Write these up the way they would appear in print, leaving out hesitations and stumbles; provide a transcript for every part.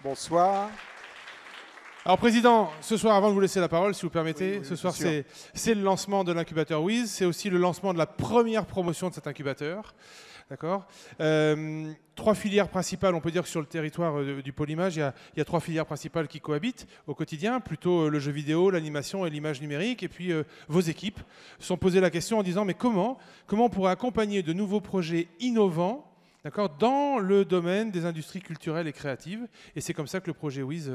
Bonsoir. Alors, Président, ce soir, avant de vous laisser la parole, si vous permettez, oui, ce soir, bien sûr. c'est le lancement de l'incubateur WIZ. C'est aussi le lancement de la première promotion de cet incubateur. D'accord. 3 filières principales, on peut dire que sur le territoire du pôle image, il y a 3 filières principales qui cohabitent au quotidien, plutôt le jeu vidéo, l'animation et l'image numérique. Et puis, vos équipes se sont posées la question en disant, mais comment on pourrait accompagner de nouveaux projets innovants, d'accord, dans le domaine des industries culturelles et créatives. Et c'est comme ça que le projet WIZ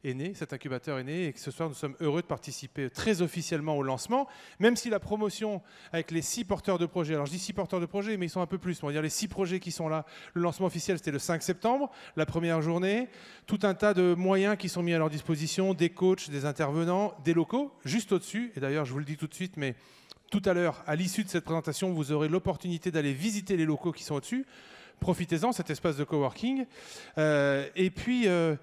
est né, cet incubateur est né, et que ce soir, nous sommes heureux de participer très officiellement au lancement, même si la promotion avec les 6 porteurs de projets, alors je dis 6 porteurs de projets, mais ils sont un peu plus, on va dire les 6 projets qui sont là. Le lancement officiel, c'était le 5 septembre, la première journée, tout un tas de moyens qui sont mis à leur disposition, des coachs, des intervenants, des locaux, juste au-dessus, et d'ailleurs, je vous le dis tout de suite, mais tout à l'heure, à l'issue de cette présentation, vous aurez l'opportunité d'aller visiter les locaux qui sont au-dessus. Profitez-en, cet espace de coworking. Et puis, j'ai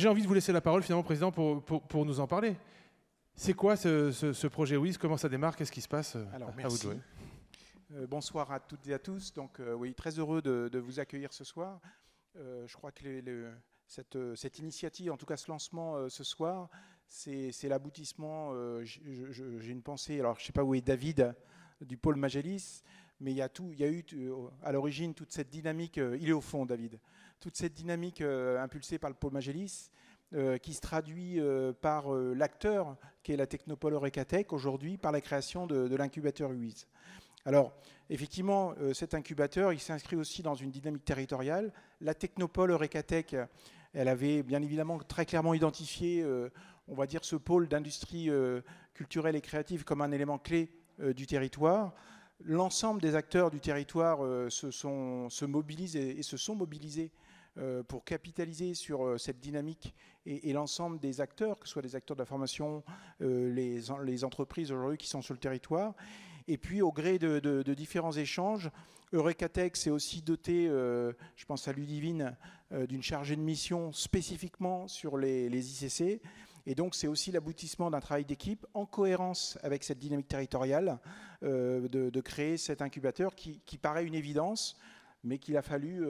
envie de vous laisser la parole, finalement, Président, pour nous en parler. C'est quoi ce projet WIZ? Comment ça démarre? Qu'est-ce qui se passe? Alors, à vous merci. deux. Bonsoir à toutes et à tous. Donc, oui, très heureux de vous accueillir ce soir. Je crois que cette initiative, en tout cas ce lancement ce soir, c'est l'aboutissement. J'ai une pensée. Alors, je ne sais pas où est David du pôle Magélis, mais il y a eu à l'origine toute cette dynamique, il est au fond David, toute cette dynamique impulsée par le pôle Magélis qui se traduit par l'acteur qui est la Technopole Eurekatech aujourd'hui, par la création de l'incubateur WIZ. Alors effectivement, cet incubateur, il s'inscrit aussi dans une dynamique territoriale. La Technopole Eurekatech, elle avait bien évidemment très clairement identifié, on va dire, ce pôle d'industrie culturelle et créative comme un élément clé du territoire. L'ensemble des acteurs du territoire se mobilisent et se sont mobilisés pour capitaliser sur cette dynamique et l'ensemble des acteurs, que ce soit les acteurs de la formation, les entreprises aujourd'hui qui sont sur le territoire. Et puis au gré de différents échanges, Eurekatech s'est aussi doté, je pense à Ludivine, d'une chargée de mission spécifiquement sur les ICC. Et donc, c'est aussi l'aboutissement d'un travail d'équipe en cohérence avec cette dynamique territoriale de créer cet incubateur qui paraît une évidence, mais qu'il a fallu,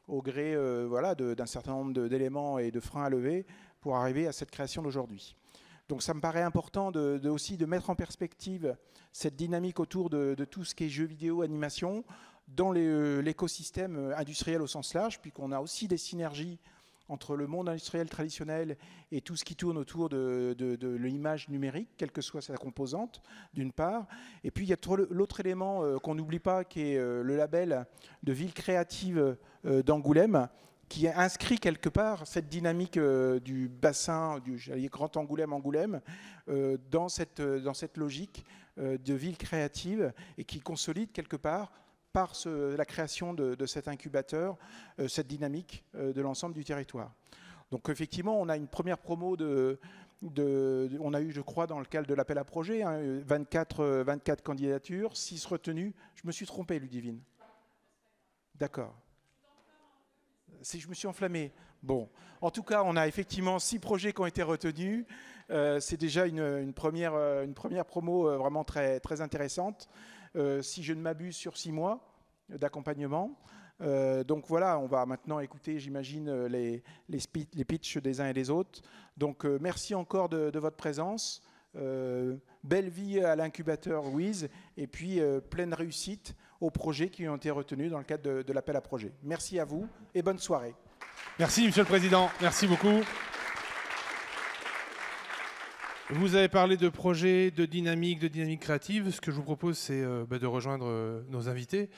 au gré voilà, d'un certain nombre d'éléments et de freins à lever pour arriver à cette création d'aujourd'hui. Donc, ça me paraît important aussi de mettre en perspective cette dynamique autour de tout ce qui est jeux vidéo, animation, dans l'écosystème industriel au sens large, puisqu'on a aussi des synergies entre le monde industriel traditionnel et tout ce qui tourne autour de l'image numérique, quelle que soit sa composante, d'une part. Et puis, il y a l'autre élément qu'on n'oublie pas, qui est le label de ville créative d'Angoulême, qui inscrit quelque part cette dynamique du bassin, du Grand Angoulême, dans cette logique de ville créative et qui consolide quelque part par la création de cet incubateur, cette dynamique de l'ensemble du territoire. Donc effectivement, on a une première promo on a eu, je crois, dans le cadre de l'appel à projet, 24 candidatures, 6 retenues. Je me suis trompé, Ludivine. D'accord. Si je me suis enflammé. Bon. En tout cas, on a effectivement 6 projets qui ont été retenus. C'est déjà une première promo vraiment très, très intéressante. Si je ne m'abuse, sur 6 mois d'accompagnement. Donc voilà, on va maintenant écouter, j'imagine, les pitchs des uns et des autres. Donc merci encore de votre présence. Belle vie à l'incubateur WIZ et puis pleine réussite aux projets qui ont été retenus dans le cadre de l'appel à projet. Merci à vous et bonne soirée. Merci, Monsieur le Président. Merci beaucoup. Vous avez parlé de projets, de dynamique créative. Ce que je vous propose, c'est de rejoindre nos invités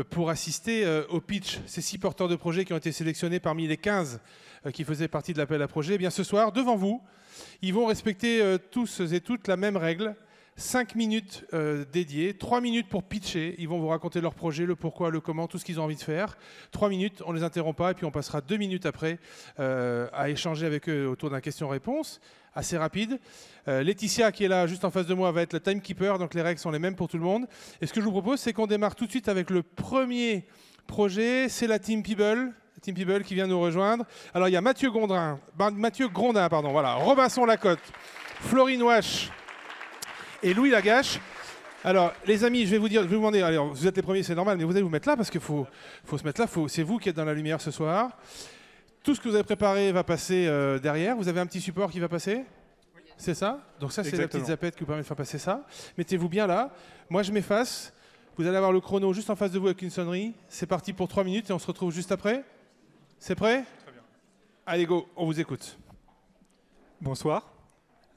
pour assister au pitch. Ces 6 porteurs de projets qui ont été sélectionnés parmi les 15 qui faisaient partie de l'appel à projet. Eh bien, ce soir, devant vous, ils vont respecter tous et toutes la même règle. 5 minutes dédiées, 3 minutes pour pitcher. Ils vont vous raconter leur projet, le pourquoi, le comment, tout ce qu'ils ont envie de faire. 3 minutes, on ne les interrompt pas, et puis on passera 2 minutes après à échanger avec eux autour d'un question-réponse assez rapide. Laetitia, qui est là juste en face de moi, va être le timekeeper, donc les règles sont les mêmes pour tout le monde. Et ce que je vous propose, c'est qu'on démarre tout de suite avec le premier projet. C'est la Team People. Team People qui vient nous rejoindre. Alors, il y a Mathieu Grondin, voilà, Robinson Lacotte, Florine Wache et Louis Lagache. Alors, les amis, je vais vous demander, allez, vous êtes les premiers, c'est normal, mais vous allez vous mettre là parce qu'il faut se mettre là. C'est vous qui êtes dans la lumière ce soir. tout ce que vous avez préparé va passer derrière. Vous avez un petit support qui va passer? Oui. C'est ça? Donc ça, c'est la petite zapette qui vous permet de faire passer ça. Mettez-vous bien là. Moi, je m'efface. Vous allez avoir le chrono juste en face de vous avec une sonnerie. C'est parti pour 3 minutes et on se retrouve juste après. C'est prêt? Très bien. Allez, go, on vous écoute. Bonsoir.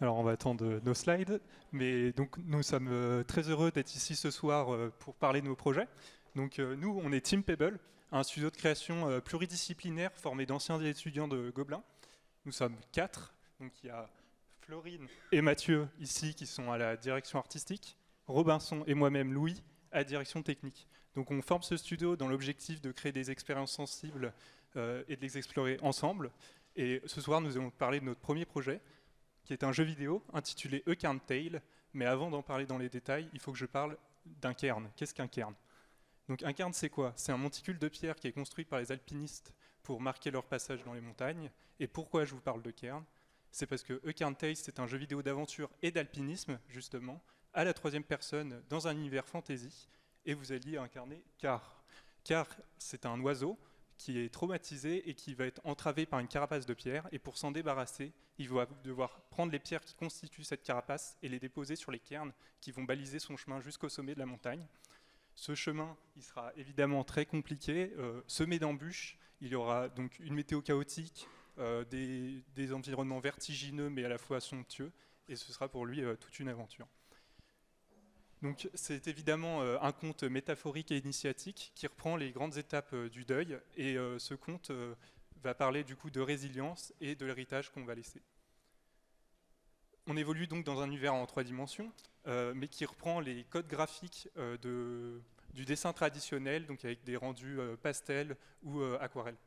Alors, on va attendre nos slides. Mais donc, nous sommes très heureux d'être ici ce soir pour parler de nos projets. Donc, nous, on est Team Pebble, un studio de création pluridisciplinaire formé d'anciens étudiants de Gobelin. Nous sommes 4. Donc, il y a Florine et Mathieu ici qui sont à la direction artistique, Robinson et moi-même Louis à la direction technique. Donc, on forme ce studio dans l'objectif de créer des expériences sensibles et de les explorer ensemble. Et ce soir, nous allons parler de notre premier projet, qui est un jeu vidéo intitulé A Cairn Tale. Mais avant d'en parler dans les détails, il faut que je parle d'un cairn. Qu'est-ce qu'un cairn? Donc un cairn, c'est quoi? C'est un monticule de pierre qui est construit par les alpinistes pour marquer leur passage dans les montagnes. Et pourquoi je vous parle de cairn? C'est parce que A Cairn Tale, c'est un jeu vidéo d'aventure et d'alpinisme, justement, à la 3e personne, dans un univers fantasy. Et vous alliez incarner Car. Car, c'est un oiseau qui est traumatisé et qui va être entravé par une carapace de pierre. Et pour s'en débarrasser, il va devoir prendre les pierres qui constituent cette carapace et les déposer sur les cairns qui vont baliser son chemin jusqu'au sommet de la montagne. Ce chemin, il sera évidemment très compliqué, semé d'embûches. Il y aura donc une météo chaotique, des environnements vertigineux mais à la fois somptueux. Et ce sera pour lui toute une aventure. Donc c'est évidemment un conte métaphorique et initiatique qui reprend les grandes étapes du deuil. Et ce conte va parler du coup de résilience et de l'héritage qu'on va laisser. On évolue donc dans un univers en 3 dimensions, mais qui reprend les codes graphiques du dessin traditionnel, donc avec des rendus pastels ou aquarelles.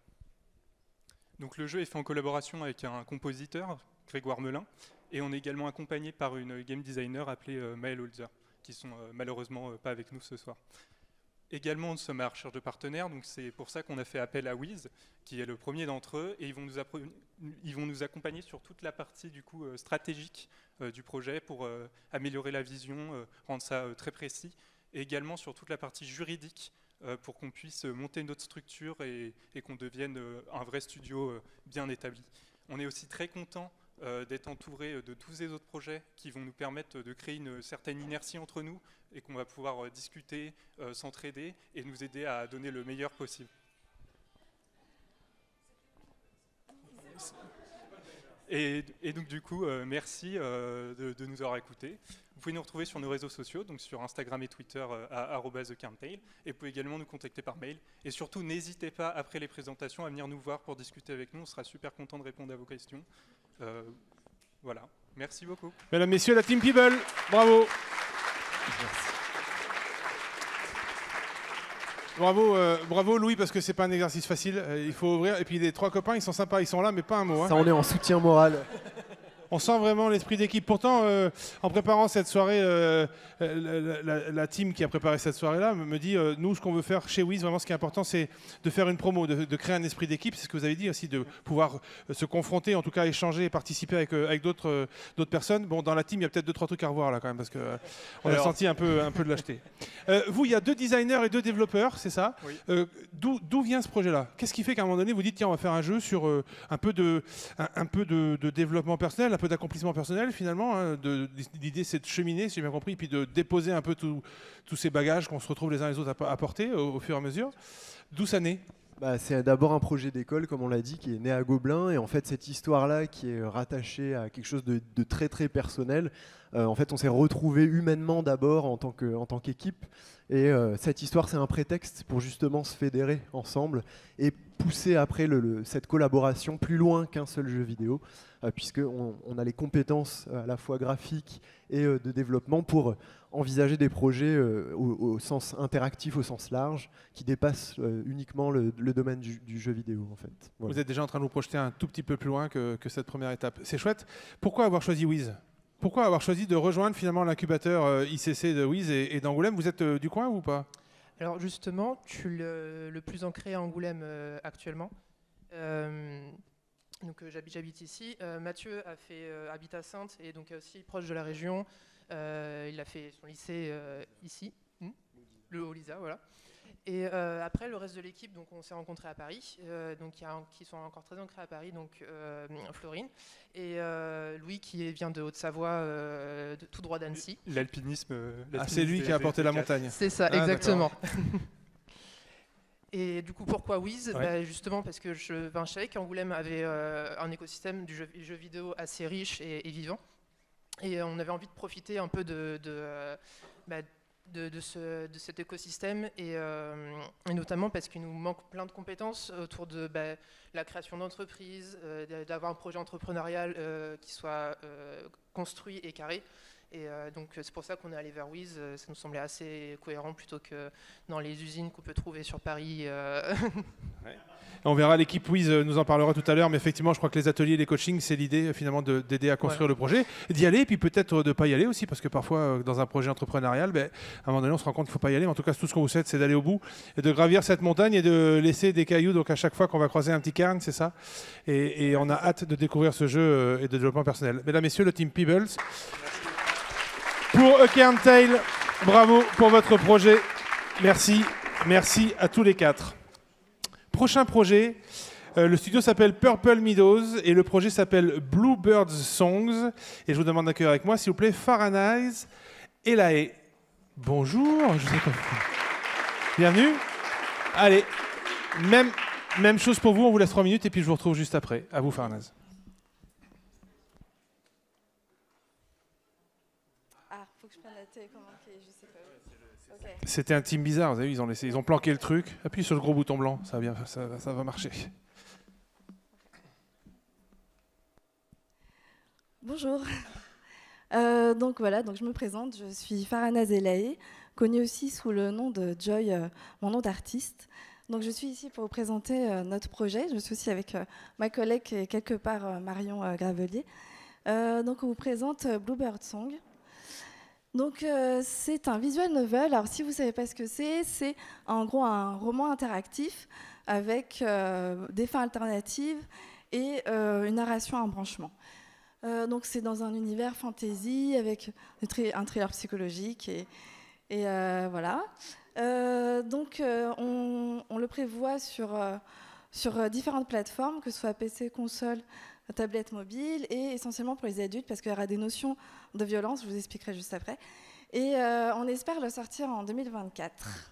Donc le jeu est fait en collaboration avec un compositeur, Grégoire Melin, et on est également accompagné par une game designer appelée Maëlle Holzer, qui sont malheureusement pas avec nous ce soir. Également, nous sommes à la recherche de partenaires, donc c'est pour ça qu'on a fait appel à Wiz, qui est le premier d'entre eux, et ils vont nous accompagner sur toute la partie du coup stratégique du projet pour améliorer la vision, rendre ça très précis, et également sur toute la partie juridique pour qu'on puisse monter notre structure et qu'on devienne un vrai studio bien établi. On est aussi très content d'être entouré de tous ces autres projets qui vont nous permettre de créer une certaine inertie entre nous et qu'on va pouvoir discuter, s'entraider et nous aider à donner le meilleur possible. Et donc du coup, merci de nous avoir écoutés. Vous pouvez nous retrouver sur nos réseaux sociaux, donc sur Instagram et Twitter à @thecairntale, et vous pouvez également nous contacter par mail. Et surtout, n'hésitez pas, après les présentations, à venir nous voir pour discuter avec nous. On sera super content de répondre à vos questions. Voilà, merci beaucoup. Mesdames, Messieurs, la Team Pebble, bravo. Merci. Bravo Louis, parce que c'est pas un exercice facile. Il faut ouvrir. Et puis les 3 copains, ils sont sympas, ils sont là, mais pas un mot. Hein. Ça, on est en soutien moral. On sent vraiment l'esprit d'équipe. Pourtant, en préparant cette soirée, la team qui a préparé cette soirée-là me dit, nous, ce qu'on veut faire chez Wiz, vraiment, ce qui est important, c'est de faire une promo, de créer un esprit d'équipe. C'est ce que vous avez dit aussi, de pouvoir se confronter, en tout cas échanger et participer avec d'autres personnes. Bon, dans la team, il y a peut-être 2-3 trucs à revoir là quand même, parce qu'on a senti un peu de lâcheté. Vous, il y a 2 designers et 2 développeurs, c'est ça? Oui. D'où vient ce projet-là? Qu'est-ce qui fait qu'à un moment donné, vous dites, tiens, on va faire un jeu sur un peu de développement personnel, un peu d'accomplissement personnel finalement. Hein, l'idée c'est de cheminer, si j'ai bien compris, puis de déposer un peu tous ces bagages qu'on se retrouve les uns les autres à porter au fur et à mesure. D'où ça naît? C'est d'abord un projet d'école, comme on l'a dit, qui est né à Gobelin. Et en fait, cette histoire-là, qui est rattachée à quelque chose de très très personnel, en fait, on s'est retrouvés humainement d'abord en tant qu'équipe. Et cette histoire, c'est un prétexte pour justement se fédérer ensemble et pousser après cette collaboration plus loin qu'un seul jeu vidéo, puisqu'on a les compétences à la fois graphiques et de développement pour envisager des projets au sens interactif, au sens large, qui dépassent uniquement le domaine du jeu vidéo. En fait. Voilà. Vous êtes déjà en train de vous projeter un tout petit peu plus loin que cette première étape. C'est chouette. Pourquoi avoir choisi Wiz? Pourquoi avoir choisi de rejoindre finalement l'incubateur ICC de Wiz et d'Angoulême? Vous êtes du coin ou pas? Alors justement, je suis le plus ancré à Angoulême actuellement. Donc j'habite ici. Mathieu habite à Saintes et donc aussi proche de la région. Il a fait son lycée ici, le Haut-Lisa, voilà. Et après, le reste de l'équipe, donc on s'est rencontrés à Paris, donc qui sont encore très ancrés à Paris, donc Florine et Louis qui vient de Haute-Savoie, tout droit d'Annecy. L'alpinisme. C'est lui qui a apporté la montagne. C'est ça, Ah, exactement. Et du coup, pourquoi Wiz? Ouais. Justement parce que je savais qu'Angoulême avait un écosystème du jeu vidéo assez riche et vivant. Et on avait envie de profiter un peu de cet écosystème et notamment parce qu'il nous manque plein de compétences autour de la création d'entreprises, d'avoir un projet entrepreneurial qui soit construit et carré. Et donc c'est pour ça qu'on est allé vers Wiz, ça nous semblait assez cohérent plutôt que dans les usines qu'on peut trouver sur Paris. Ouais. On verra, l'équipe Wiz nous en parlera tout à l'heure, mais effectivement, je crois que les ateliers, les coachings, c'est l'idée finalement d'aider à construire le projet, d'y aller, et puis peut-être de ne pas y aller aussi, parce que parfois, dans un projet entrepreneurial, à un moment donné, on se rend compte qu'il ne faut pas y aller. Mais en tout cas, tout ce qu'on vous souhaite, c'est d'aller au bout, et de gravir cette montagne et de laisser des cailloux, donc à chaque fois qu'on va croiser un petit cairn, c'est ça. Et on a hâte de découvrir ce jeu et de développement personnel. Mesdames, Messieurs, le team Peebles. Pour A Cairn Tale, bravo pour votre projet. Merci. Merci à tous les quatre. Prochain projet, le studio s'appelle Purple Meadows et le projet s'appelle Bluebirds Songs. Et je vous demande d'accueillir avec moi, s'il vous plaît, Farhanaz Elahe. Bonjour, je sais pas. Bienvenue. Allez, même chose pour vous, on vous laisse 3 minutes et puis je vous retrouve juste après. À vous, Farhanaz. Ah, faut que je prenne la télécommande, je sais pas. Okay. C'était un team bizarre, vous avez vu, ils ont planqué le truc. Appuie sur le gros bouton blanc, ça va marcher. Bonjour. Donc voilà, donc je me présente, je suis Farhanaz Elahe, connue aussi sous le nom de Joy, mon nom d'artiste. Donc je suis ici pour vous présenter notre projet. Je suis aussi avec ma collègue qui est quelque part Marion Gravelier. Donc on vous présente Bluebird Song. Donc c'est un visual novel. Alors si vous ne savez pas ce que c'est en gros un roman interactif avec des fins alternatives et une narration à embranchement. Donc c'est dans un univers fantasy avec un thriller psychologique et voilà. Donc on le prévoit sur différentes plateformes, que ce soit PC, console, tablette mobile et essentiellement pour les adultes parce qu'il y aura des notions de violence, je vous expliquerai juste après. Et on espère le sortir en 2024.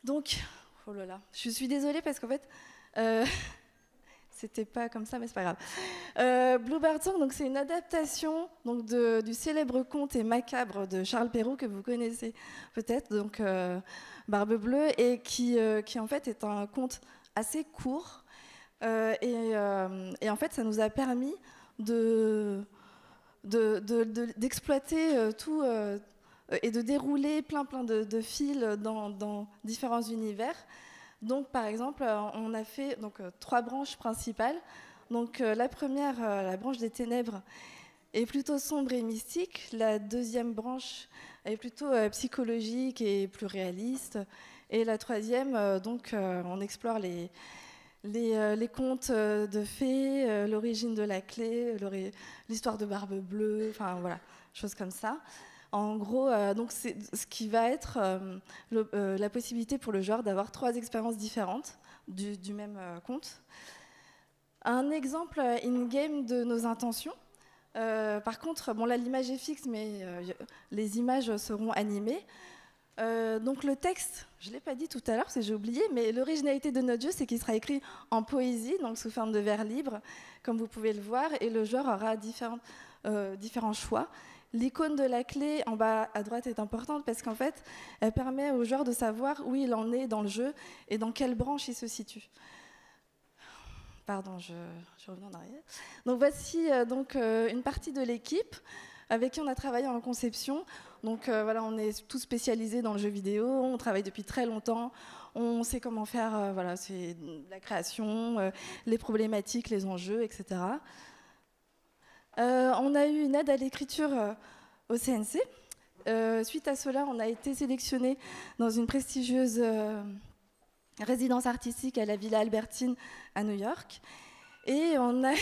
Donc, oh là là, je suis désolée parce qu'en fait, c'était pas comme ça, mais c'est pas grave. Bluebird Song, donc c'est une adaptation donc du célèbre conte et macabre de Charles Perrault que vous connaissez peut-être, donc Barbe Bleue, et qui en fait est un conte assez court. Et en fait, ça nous a permis d'exploiter tout et de dérouler plein de fils dans différents univers. Donc, par exemple, on a fait 3 branches principales. Donc, la première, la branche des ténèbres, est plutôt sombre et mystique. La deuxième branche est plutôt psychologique et plus réaliste. Et la troisième, on explore les contes de fées, l'origine de la clé, l'histoire de Barbe Bleue, enfin voilà, choses comme ça. En gros, donc c'est ce qui va être la possibilité pour le joueur d'avoir 3 expériences différentes du même conte. Un exemple in-game de nos intentions. Par contre, bon là l'image est fixe, mais les images seront animées. Donc le texte, je ne l'ai pas dit tout à l'heure, parce que j'ai oublié, mais l'originalité de notre jeu, c'est qu'il sera écrit en poésie, donc sous forme de vers libre, comme vous pouvez le voir, et le joueur aura différents choix. L'icône de la clé en bas à droite est importante parce qu'en fait, elle permet au joueur de savoir où il en est dans le jeu et dans quelle branche il se situe. Pardon, je reviens en arrière. Donc voici une partie de l'équipe avec qui on a travaillé en conception. Donc voilà, on est tous spécialisés dans le jeu vidéo, on travaille depuis très longtemps, on sait comment faire c'est la création, les problématiques, les enjeux, etc. On a eu une aide à l'écriture au CNC. Suite à cela, on a été sélectionné dans une prestigieuse résidence artistique à la Villa Albertine à New York. Et on a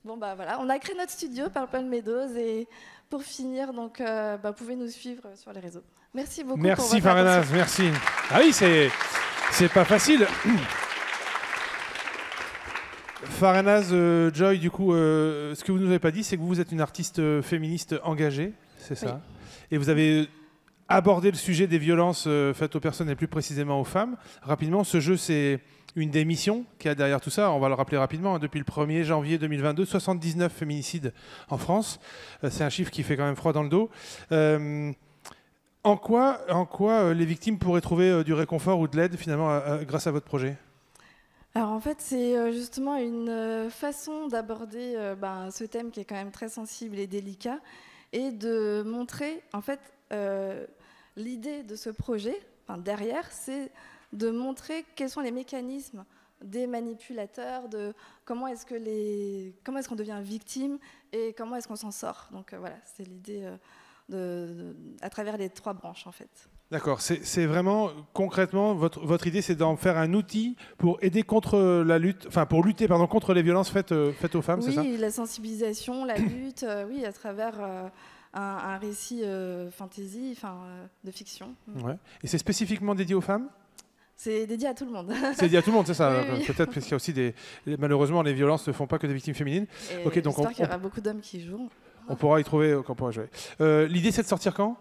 Bon, bah voilà, on a créé notre studio, Purple Meadows, et pour finir, donc, vous pouvez nous suivre sur les réseaux. Merci beaucoup. Merci Farhanaz, merci. Ah oui, c'est pas facile. Farhanaz, Joy, du coup, ce que vous ne nous avez pas dit, c'est que vous êtes une artiste féministe engagée, c'est ça? Oui. Et vous avez abordé le sujet des violences faites aux personnes et plus précisément aux femmes. Rapidement, ce jeu, c'est une des missions qu'il y a derrière tout ça. On va le rappeler rapidement. Depuis le 1er janvier 2022, 79 féminicides en France. C'est un chiffre qui fait quand même froid dans le dos. En quoi les victimes pourraient trouver du réconfort ou de l'aide finalement grâce à votre projet? Alors en fait, c'est justement une façon d'aborder ce thème qui est quand même très sensible et délicat, et de montrer, en fait, l'idée de ce projet, derrière, c'est de montrer quels sont les mécanismes des manipulateurs, de comment est-ce qu'on devient victime et comment est-ce qu'on s'en sort. Donc voilà, c'est l'idée à travers les 3 branches en fait. D'accord, c'est vraiment concrètement votre idée, c'est d'en faire un outil pour aider contre la lutte, enfin pour lutter contre les violences faites aux femmes, oui, c'est ça? Oui, la sensibilisation, la lutte, oui, à travers un récit fantasy, de fiction. Ouais. Et c'est spécifiquement dédié aux femmes? C'est dédié à tout le monde. C'est dédié à tout le monde, c'est ça? Oui, oui. Peut-être parce qu'il y a aussi malheureusement, les violences ne font pas que des victimes féminines. Et ok, donc j'espère qu'il y aura beaucoup d'hommes qui joueront. On pourra y trouver, on pourra jouer. L'idée, c'est de sortir quand?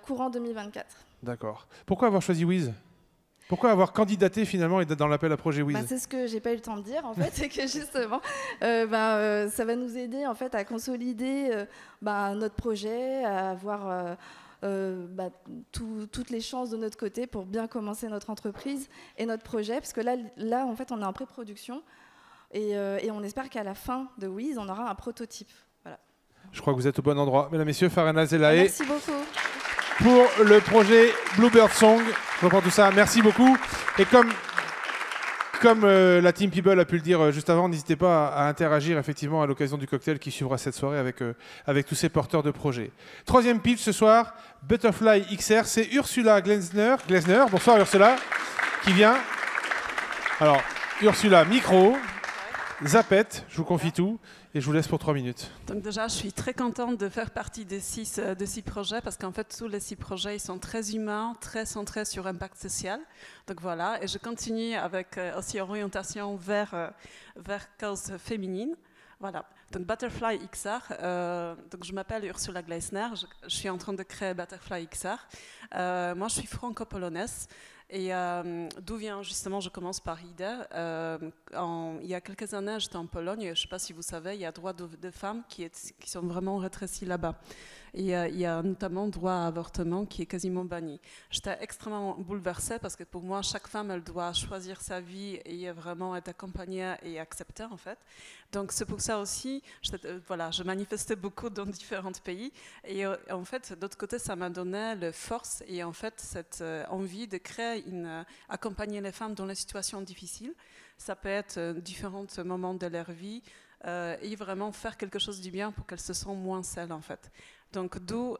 Courant 2024. D'accord. Pourquoi avoir choisi Wiz? Pourquoi avoir candidaté finalement et d'être dans l'appel à projet Wiz? C'est ce que j'ai pas eu le temps de dire en fait, c'est que justement, ça va nous aider en fait à consolider notre projet, à avoir toutes les chances de notre côté pour bien commencer notre entreprise et notre projet, parce que là en fait, on est en pré-production et on espère qu'à la fin de Wiz, on aura un prototype. Voilà. Je crois que vous êtes au bon endroit, mesdames, messieurs. Farhanaz Elahe. Merci beaucoup. Pour le projet Bluebird Song. Je reprends tout ça. Merci beaucoup. Et comme la Team People a pu le dire juste avant, n'hésitez pas à interagir effectivement à l'occasion du cocktail qui suivra cette soirée avec tous ces porteurs de projets. 3e pitch ce soir, Butterfly XR, c'est Ursula Glesner. Bonsoir Ursula, qui vient. Alors, Ursula, micro, zapette, je vous confie tout. Et je vous laisse pour 3 minutes. Donc déjà, je suis très contente de faire partie de 6 projets parce qu'en fait, tous les 6 projets ils sont très humains, très centrés sur l'impact social. Donc voilà, et je continue avec aussi orientation vers cause féminine. Voilà, donc Butterfly XR, donc je m'appelle Ursula Glesner, je suis en train de créer Butterfly XR. Moi, je suis franco-polonaise. Et d'où vient justement, je commence par idée. Il y a quelques années, j'étais en Pologne, je ne sais pas si vous savez, il y a droit de femmes qui sont vraiment rétrécis là-bas. Et il y a notamment droit à avortement qui est quasiment banni. J'étais extrêmement bouleversée parce que pour moi, chaque femme, elle doit choisir sa vie et vraiment être accompagnée et acceptée en fait. Donc c'est pour ça aussi, je manifestais beaucoup dans différents pays. Et en fait, d'autre côté, ça m'a donné la force et en fait cette envie de créer accompagner les femmes dans les situations difficiles. Ça peut être différents moments de leur vie et vraiment faire quelque chose du bien pour qu'elles se sentent moins seules en fait. Donc d'où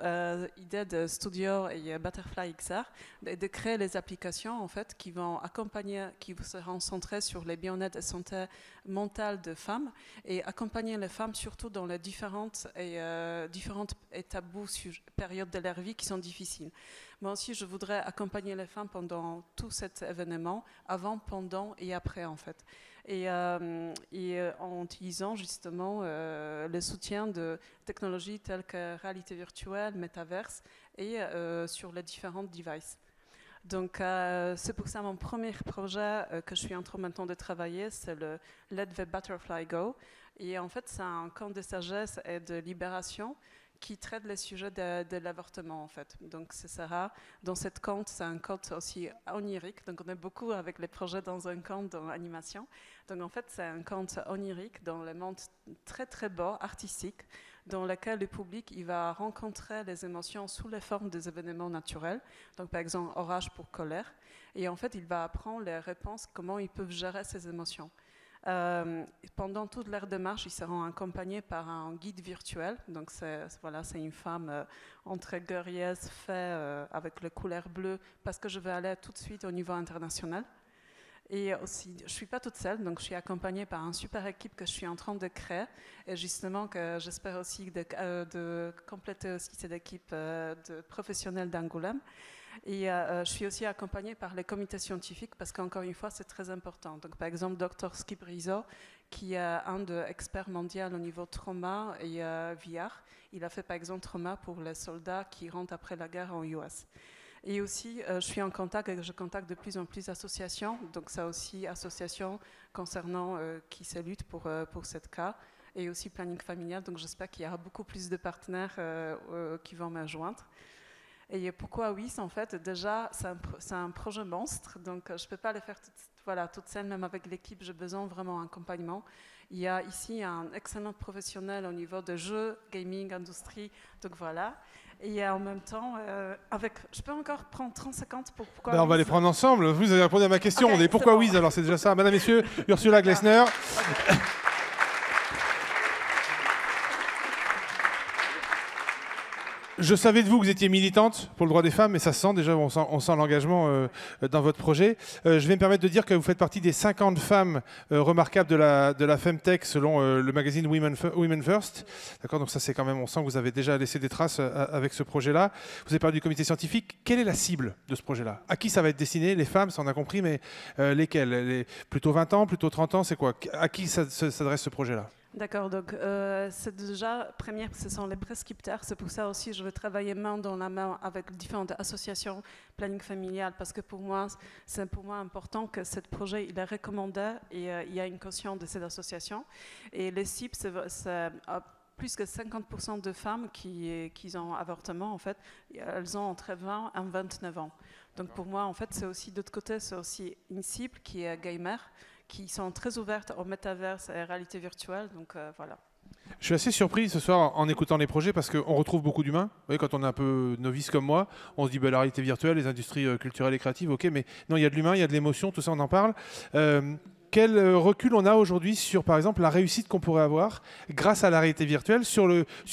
l'idée de Studio et Butterfly XR, de créer les applications en fait qui vont accompagner, qui seront centrées sur les bien-être et santé mentale de femmes et accompagner les femmes surtout dans les différentes et tabous périodes de leur vie qui sont difficiles. Moi aussi, je voudrais accompagner les femmes pendant tout cet événement, avant, pendant et après en fait. Et en utilisant justement le soutien de technologies telles que réalité virtuelle, métaverse et sur les différents devices. Donc c'est pour ça mon premier projet que je suis en train maintenant de travailler, c'est le Let the Butterfly Go. Et en fait, c'est un camp de sagesse et de libération qui traite les sujets de l'avortement en fait. Donc c'est ça. Dans cette conte, c'est un conte aussi onirique. Donc on est beaucoup avec les projets dans un conte dans l'animation. Donc en fait c'est un conte onirique dans le monde très très beau, artistique, dans lequel le public il va rencontrer les émotions sous les formes des événements naturels. Donc par exemple orage pour colère. Et en fait il va apprendre les réponses, comment ils peuvent gérer ces émotions. Pendant toute leur démarche, ils seront accompagnés par un guide virtuel. Donc c'est une femme entre guerrières, fait avec les couleurs bleues, parce que je vais aller tout de suite au niveau international. Et aussi, je ne suis pas toute seule, donc je suis accompagnée par une super équipe que je suis en train de créer. Et justement, que j'espère aussi de compléter aussi cette équipe de professionnels d'Angoulême. Et je suis aussi accompagnée par les comités scientifiques parce qu'encore une fois, c'est très important. Donc, par exemple, Dr Skip Rizzo, qui est un des experts mondiaux au niveau trauma et VR. Il a fait par exemple trauma pour les soldats qui rentrent après la guerre en US. Et aussi, je suis en contact et je contacte de plus en plus d'associations. Donc, ça aussi, associations concernant qui se luttent pour ce cas. Et aussi planning familial. Donc, j'espère qu'il y aura beaucoup plus de partenaires qui vont me rejoindre. Et pourquoi WIS, en fait, déjà, c'est un projet monstre. Donc, je ne peux pas le faire toute seule, même avec l'équipe. J'ai besoin vraiment d'un accompagnement. Il y a ici un excellent professionnel au niveau de jeux, gaming, industrie. Donc, voilà. Et en même temps, je peux encore prendre 30 secondes pour pourquoi On va les prendre ensemble. Vous avez répondu à ma question. Okay, et pourquoi WIS? Alors c'est déjà ça. Mesdames, Messieurs, Ursula Glessner. Okay. Je savais de vous que vous étiez militante pour le droit des femmes, mais ça se sent déjà, on sent l'engagement dans votre projet. Je vais me permettre de dire que vous faites partie des 50 femmes remarquables de la Femtech selon le magazine Women First. D'accord, donc ça c'est quand même, on sent que vous avez déjà laissé des traces avec ce projet-là. Vous avez parlé du comité scientifique. Quelle est la cible de ce projet-là? À qui ça va être destiné? Les femmes, ça on a compris, mais lesquelles? Plutôt 20 ans, plutôt 30 ans, c'est quoi? À qui s'adresse ce projet-là? D'accord, donc c'est déjà, première, ce sont les prescripteurs. C'est pour ça aussi que je veux travailler main dans la main avec différentes associations, planning familial, parce que pour moi, c'est important que ce projet il est recommandé et il y a une caution de cette association. Et les cibles, c'est plus que 50% de femmes qui ont avortement, en fait, elles ont entre 20 et 29 ans. Donc pour moi, en fait, c'est aussi, d'autre côté, c'est aussi une cible qui est gamer, qui sont très ouvertes au métaverse et à la réalité virtuelle. Donc voilà. Je suis assez surpris ce soir en écoutant les projets parce qu'on retrouve beaucoup d'humains. Vous voyez, quand on est un peu novice comme moi, on se dit la réalité virtuelle, les industries culturelles et créatives, ok, mais non, il y a de l'humain, il y a de l'émotion, tout ça on en parle. Quel recul on a aujourd'hui sur, par exemple, la réussite qu'on pourrait avoir grâce à la réalité virtuelle sur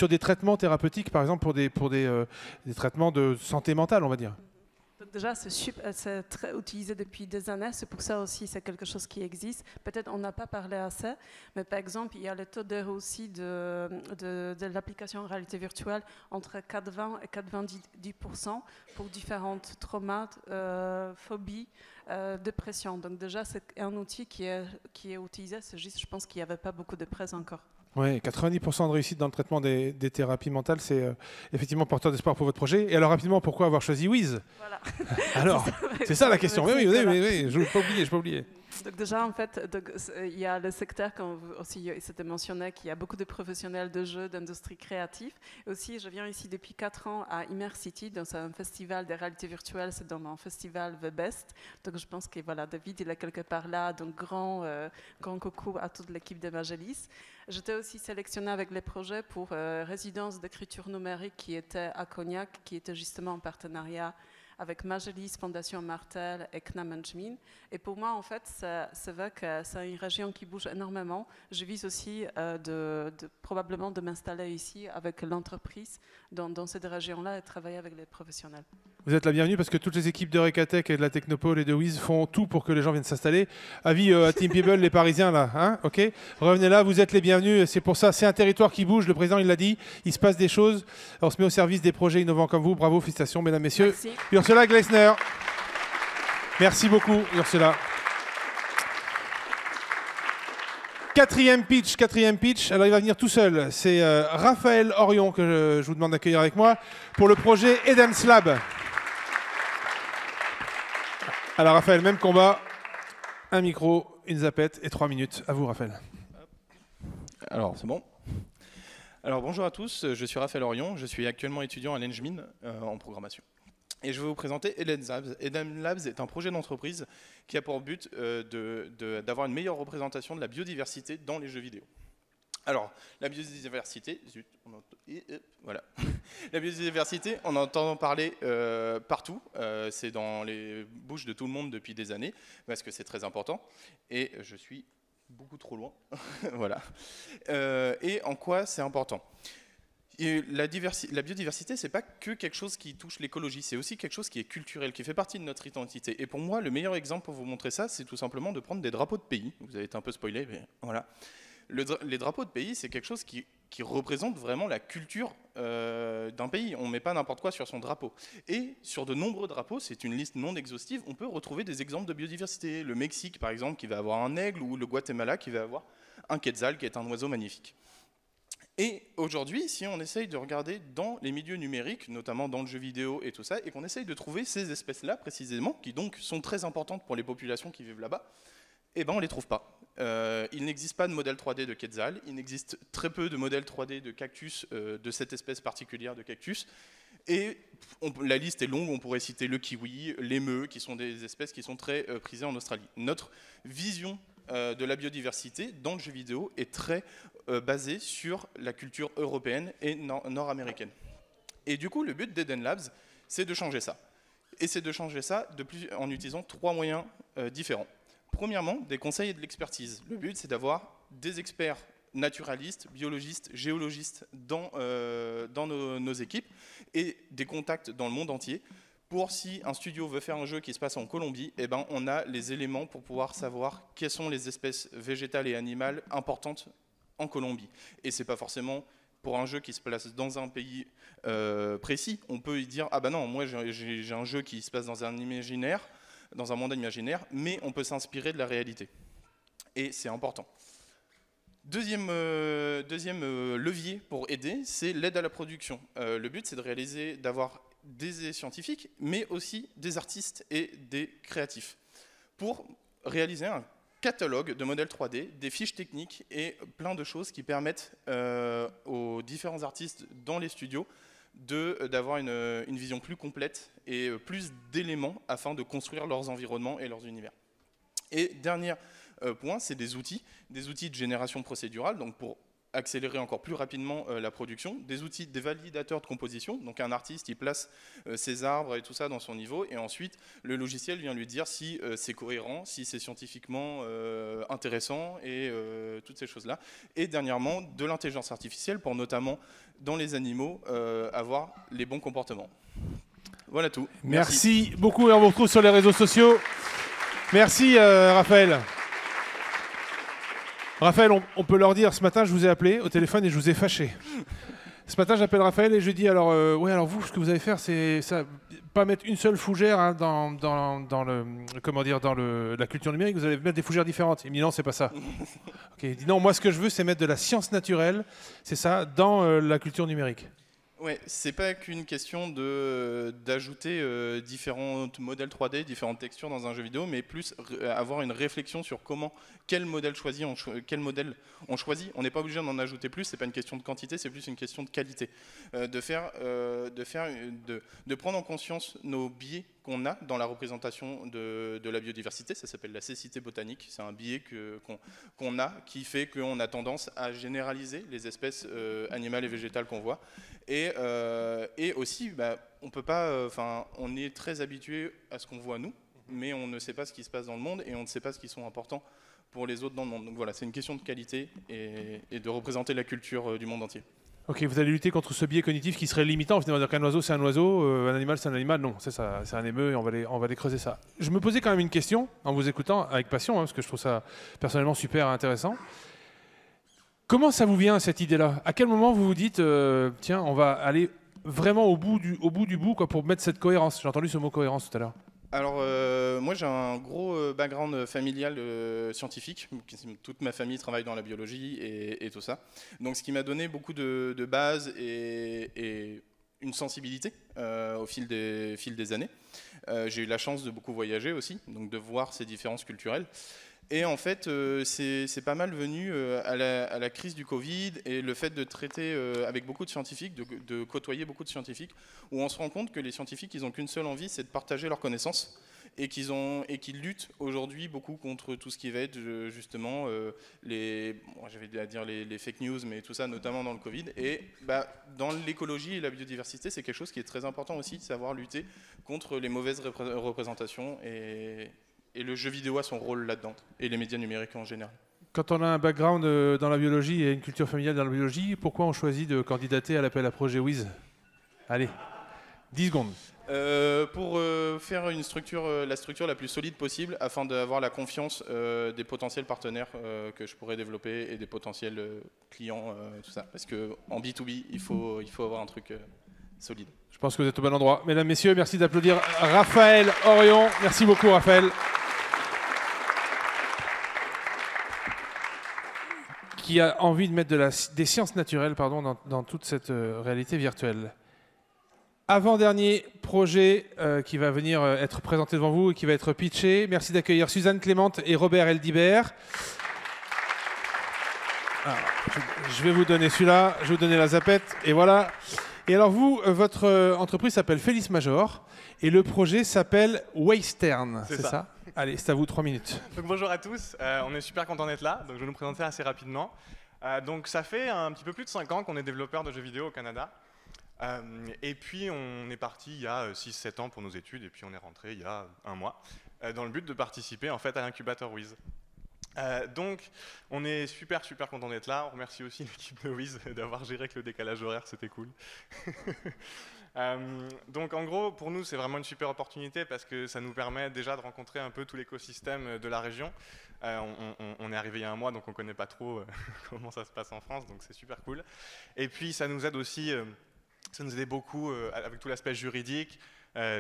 des traitements thérapeutiques, par exemple, pour des traitements de santé mentale, on va dire? Donc déjà, c'est très utilisé depuis des années. C'est pour ça aussi c'est quelque chose qui existe. Peut-être on n'a pas parlé assez, mais par exemple, il y a le taux d'erreur aussi de l'application réalité virtuelle entre 4,20 et 4,90% pour différents traumas, phobies, dépression. Donc déjà, c'est un outil qui est utilisé. C'est juste, je pense qu'il n'y avait pas beaucoup de presse encore. Oui, 90% de réussite dans le traitement des thérapies mentales, c'est effectivement porteur d'espoir pour votre projet. Et alors rapidement, pourquoi avoir choisi WIS? Voilà. Alors, c'est ça la question. Oui, je ne vais pas oublier. Donc déjà, en fait, il y a le secteur, comme aussi c'était mentionné, qu'il y a beaucoup de professionnels de jeux, d'industrie créative. Et aussi, je viens ici depuis 4 ans à Immersity, dans un festival de réalité virtuelle, c'est dans mon festival The Best. Donc je pense que voilà, David, il est quelque part là, donc grand coucou à toute l'équipe de Magelis. J'étais aussi sélectionnée avec les projets pour résidence d'écriture numérique qui était à Cognac, qui était justement en partenariat avec Magelis, Fondation Martel et Knamanjmin. Et pour moi, en fait, c'est vrai que c'est une région qui bouge énormément. Je vise aussi probablement de m'installer ici avec l'entreprise dans cette région-là et travailler avec les professionnels. Vous êtes la bienvenue parce que toutes les équipes de Recatech et de la Technopole et de WIS font tout pour que les gens viennent s'installer. Avis à Team People, les Parisiens là, hein, ok. Revenez là, vous êtes les bienvenus. C'est pour ça, c'est un territoire qui bouge. Le président il l'a dit. Il se passe des choses. On se met au service des projets innovants comme vous. Bravo, félicitations, mesdames, messieurs. Merci. Ursula Glessner. Merci beaucoup, Ursula. Quatrième pitch, alors il va venir tout seul. C'est Raphaël Orion que je vous demande d'accueillir avec moi pour le projet Eden's Lab. Alors Raphaël, même combat, un micro, une zapette et 3 minutes. À vous Raphaël. Alors c'est bon. Alors bonjour à tous, je suis Raphaël Orion, je suis actuellement étudiant à l'Engmin en programmation. Et je vais vous présenter Eden's Labs. Eden's Labs est un projet d'entreprise qui a pour but d'avoir une meilleure représentation de la biodiversité dans les jeux vidéo. Alors, la biodiversité, voilà. La biodiversité, on entend parler partout. C'est dans les bouches de tout le monde depuis des années, parce que c'est très important. Et je suis beaucoup trop loin. Voilà. Et en quoi c'est important ? Et la biodiversité, c'est pas que quelque chose qui touche l'écologie, c'est aussi quelque chose qui est culturel, qui fait partie de notre identité. Et pour moi, le meilleur exemple pour vous montrer ça, c'est tout simplement de prendre des drapeaux de pays. Vous avez été un peu spoilé, mais voilà. Les drapeaux de pays, c'est quelque chose qui représente vraiment la culture d'un pays. On ne met pas n'importe quoi sur son drapeau. Et sur de nombreux drapeaux, c'est une liste non exhaustive, on peut retrouver des exemples de biodiversité. Le Mexique, par exemple, qui va avoir un aigle, ou le Guatemala, qui va avoir un quetzal, qui est un oiseau magnifique. Et aujourd'hui, si on essaye de regarder dans les milieux numériques, notamment dans le jeu vidéo et tout ça, et qu'on essaye de trouver ces espèces-là précisément, qui donc sont très importantes pour les populations qui vivent là-bas, eh ben on ne les trouve pas. Il n'existe pas de modèle 3D de quetzal, il existe très peu de modèles 3D de cactus, de cette espèce particulière de cactus, et la liste est longue, on pourrait citer le kiwi, l'émeu, qui sont des espèces qui sont très prisées en Australie. Notre vision de la biodiversité dans le jeu vidéo est très basée sur la culture européenne et nord-américaine. Et du coup, le but d'Eden Labs, c'est de changer ça. Et c'est de changer ça en utilisant 3 moyens différents. Premièrement, des conseils et de l'expertise. Le but, c'est d'avoir des experts naturalistes, biologistes, géologistes dans nos équipes et des contacts dans le monde entier. Pour si un studio veut faire un jeu qui se passe en Colombie, eh ben, on a les éléments pour pouvoir savoir quelles sont les espèces végétales et animales importantes en Colombie. Et c'est pas forcément pour un jeu qui se place dans un pays précis. On peut y dire, ah ben non, moi j'ai un jeu qui se passe dans un imaginaire, dans un monde imaginaire, mais on peut s'inspirer de la réalité. Et c'est important. Deuxième levier pour aider, c'est l'aide à la production. Le but, c'est d'avoir des scientifiques, mais aussi des artistes et des créatifs, pour réaliser un catalogue de modèles 3D, des fiches techniques et plein de choses qui permettent aux différents artistes dans les studios d'avoir une vision plus complète et plus d'éléments afin de construire leurs environnements et leurs univers. Et dernier point, c'est des outils de génération procédurale, donc pour accélérer encore plus rapidement la production, des validateurs de composition, donc un artiste il place ses arbres et tout ça dans son niveau, et ensuite le logiciel vient lui dire si c'est cohérent, si c'est scientifiquement intéressant, et toutes ces choses-là. Et dernièrement, de l'intelligence artificielle pour notamment, dans les animaux, avoir les bons comportements. Voilà tout. Merci beaucoup, et on vous retrouve sur les réseaux sociaux. Merci Raphaël. Raphaël, on peut leur dire, ce matin je vous ai appelé au téléphone et je vous ai fâché. Ce matin j'appelle Raphaël et je lui dis, alors vous, ce que vous allez faire, c'est ça, pas mettre une seule fougère hein, dans la culture numérique, vous allez mettre des fougères différentes. Il me dit non, c'est pas ça. Okay, il dit non, moi ce que je veux, c'est mettre de la science naturelle, c'est ça, dans la culture numérique. Ouais, c'est pas qu'une question d'ajouter différents modèles 3D, différentes textures dans un jeu vidéo, mais plus avoir une réflexion sur quel modèle on choisit. On n'est pas obligé d'en ajouter plus, c'est pas une question de quantité, c'est plus une question de qualité. De prendre en conscience nos biais qu'on a dans la représentation de la biodiversité, ça s'appelle la cécité botanique, c'est un biais qu'on a qui fait qu'on a tendance à généraliser les espèces animales et végétales qu'on voit. Et aussi, on peut pas, on est très habitué à ce qu'on voit nous, mais on ne sait pas ce qui se passe dans le monde et on ne sait pas ce qui sont importants pour les autres dans le monde. Donc voilà, c'est une question de qualité et de représenter la culture du monde entier. Ok, vous allez lutter contre ce biais cognitif qui serait limitant. Vous allez dire qu'un oiseau c'est un oiseau, un animal c'est un animal. Non, c'est ça, c'est un émeu et on va aller creuser ça. Je me posais quand même une question en vous écoutant avec passion, parce que je trouve ça personnellement super intéressant. Comment ça vous vient cette idée-là? À quel moment vous vous dites tiens, on va aller vraiment au bout du bout quoi, pour mettre cette cohérence? J'ai entendu ce mot cohérence tout à l'heure. Alors moi j'ai un gros background familial scientifique, toute ma famille travaille dans la biologie et tout ça, donc ce qui m'a donné beaucoup de bases et une sensibilité au fil des années. J'ai eu la chance de beaucoup voyager aussi, donc de voir ces différences culturelles. Et en fait, c'est pas mal venu à la crise du Covid et le fait de traiter avec beaucoup de scientifiques, de côtoyer beaucoup de scientifiques, où on se rend compte que les scientifiques, ils n'ont qu'une seule envie, c'est de partager leurs connaissances et qu'ils luttent aujourd'hui beaucoup contre tout ce qui va être justement les fake news, mais tout ça, notamment dans le Covid. Et dans l'écologie et la biodiversité, c'est quelque chose qui est très important aussi, de savoir lutter contre les mauvaises représentations et le jeu vidéo a son rôle là-dedans, et les médias numériques en général. Quand on a un background dans la biologie et une culture familiale dans la biologie, pourquoi on choisit de candidater à l'appel à projet WIZ? Allez, 10 secondes. Pour faire une structure, la structure la plus solide possible, afin d'avoir la confiance des potentiels partenaires que je pourrais développer et des potentiels clients, tout ça. Parce qu'en B2B, il faut avoir un truc solide. Je pense que vous êtes au bon endroit. Mesdames, Messieurs, merci d'applaudir Raphaël Orion. Merci beaucoup, Raphaël. Qui a envie de mettre des sciences naturelles dans toute cette réalité virtuelle. Avant-dernier projet qui va venir être présenté devant vous et qui va être pitché. Merci d'accueillir Suzanne Clémente et Robert Eldibert. Alors, je vais vous donner celui-là, je vais vous donner la zapette, et voilà. Et alors vous, votre entreprise s'appelle Felice Major, et le projet s'appelle Wastern, c'est ça? Allez, c'est à vous, 3 minutes. Donc bonjour à tous, on est super content d'être là, donc je vais nous présenter assez rapidement. Donc ça fait un petit peu plus de 5 ans qu'on est développeur de jeux vidéo au Canada. Et puis on est parti il y a 6-7 ans pour nos études, et puis on est rentré il y a 1 mois, dans le but de participer en fait à l'incubateur WIZ. Donc on est super content d'être là, on remercie aussi l'équipe de WIZ d'avoir géré avec le décalage horaire, c'était cool. Donc en gros pour nous c'est vraiment une super opportunité parce que ça nous permet déjà de rencontrer un peu tout l'écosystème de la région. On est arrivé il y a 1 mois donc on ne connaît pas trop comment ça se passe en France, donc c'est super cool. Et puis ça nous aide aussi, ça nous aide beaucoup avec tout l'aspect juridique,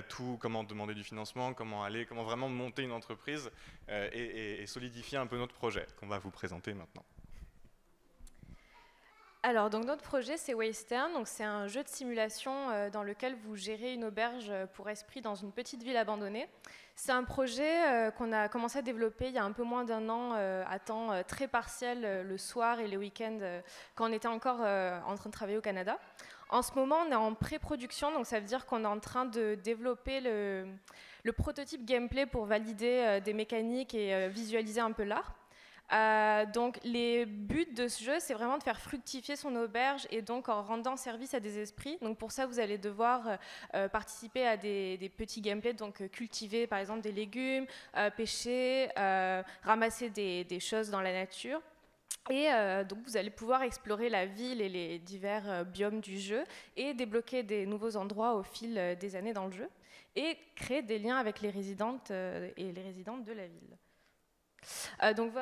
tout comment demander du financement, comment vraiment monter une entreprise et solidifier un peu notre projet qu'on va vous présenter maintenant. Alors, donc notre projet, c'est Wastern. Donc, c'est un jeu de simulation dans lequel vous gérez une auberge pour esprit dans une petite ville abandonnée. C'est un projet qu'on a commencé à développer il y a un peu moins d'1 an à temps très partiel le soir et les week-ends quand on était encore en train de travailler au Canada. En ce moment, on est en pré-production, donc ça veut dire qu'on est en train de développer le prototype gameplay pour valider des mécaniques et visualiser un peu l'art. Donc les buts de ce jeu, c'est vraiment de faire fructifier son auberge et donc en rendant service à des esprits. Donc pour ça, vous allez devoir participer à des petits gameplays, donc cultiver par exemple des légumes, pêcher, ramasser des choses dans la nature. Et donc vous allez pouvoir explorer la ville et les divers biomes du jeu et débloquer des nouveaux endroits au fil des années dans le jeu et créer des liens avec les résidentes et les résidents de la ville. Donc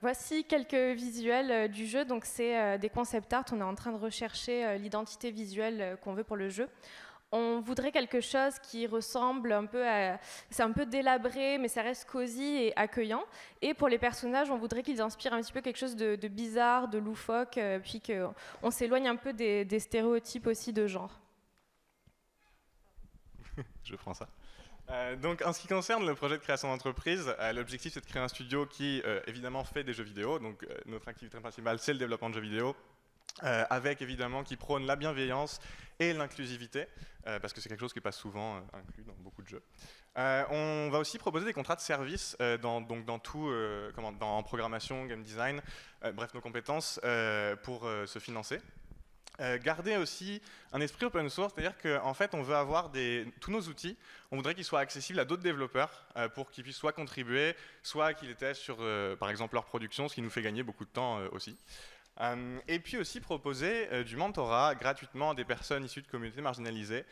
voici quelques visuels du jeu. Donc c'est des concept art. On est en train de rechercher l'identité visuelle qu'on veut pour le jeu. On voudrait quelque chose qui ressemble un peu à... C'est un peu délabré, mais ça reste cosy et accueillant. Et pour les personnages, on voudrait qu'ils inspirent un petit peu quelque chose de bizarre, de loufoque, puis qu'on s'éloigne un peu des stéréotypes aussi de genre. Je prends ça. Donc en ce qui concerne le projet de création d'entreprise, l'objectif c'est de créer un studio qui évidemment fait des jeux vidéo. Donc notre activité principale c'est le développement de jeux vidéo. Avec évidemment qui prône la bienveillance et l'inclusivité, parce que c'est quelque chose qui n'est pas souvent inclus dans beaucoup de jeux. On va aussi proposer des contrats de service en programmation, game design, bref nos compétences pour se financer. Garder aussi un esprit open source, c'est-à-dire qu'en fait on veut avoir tous nos outils, on voudrait qu'ils soient accessibles à d'autres développeurs pour qu'ils puissent soit contribuer, soit qu'ils les testent sur par exemple leur production, ce qui nous fait gagner beaucoup de temps aussi. Et puis aussi proposer du mentorat gratuitement à des personnes issues de communautés marginalisées,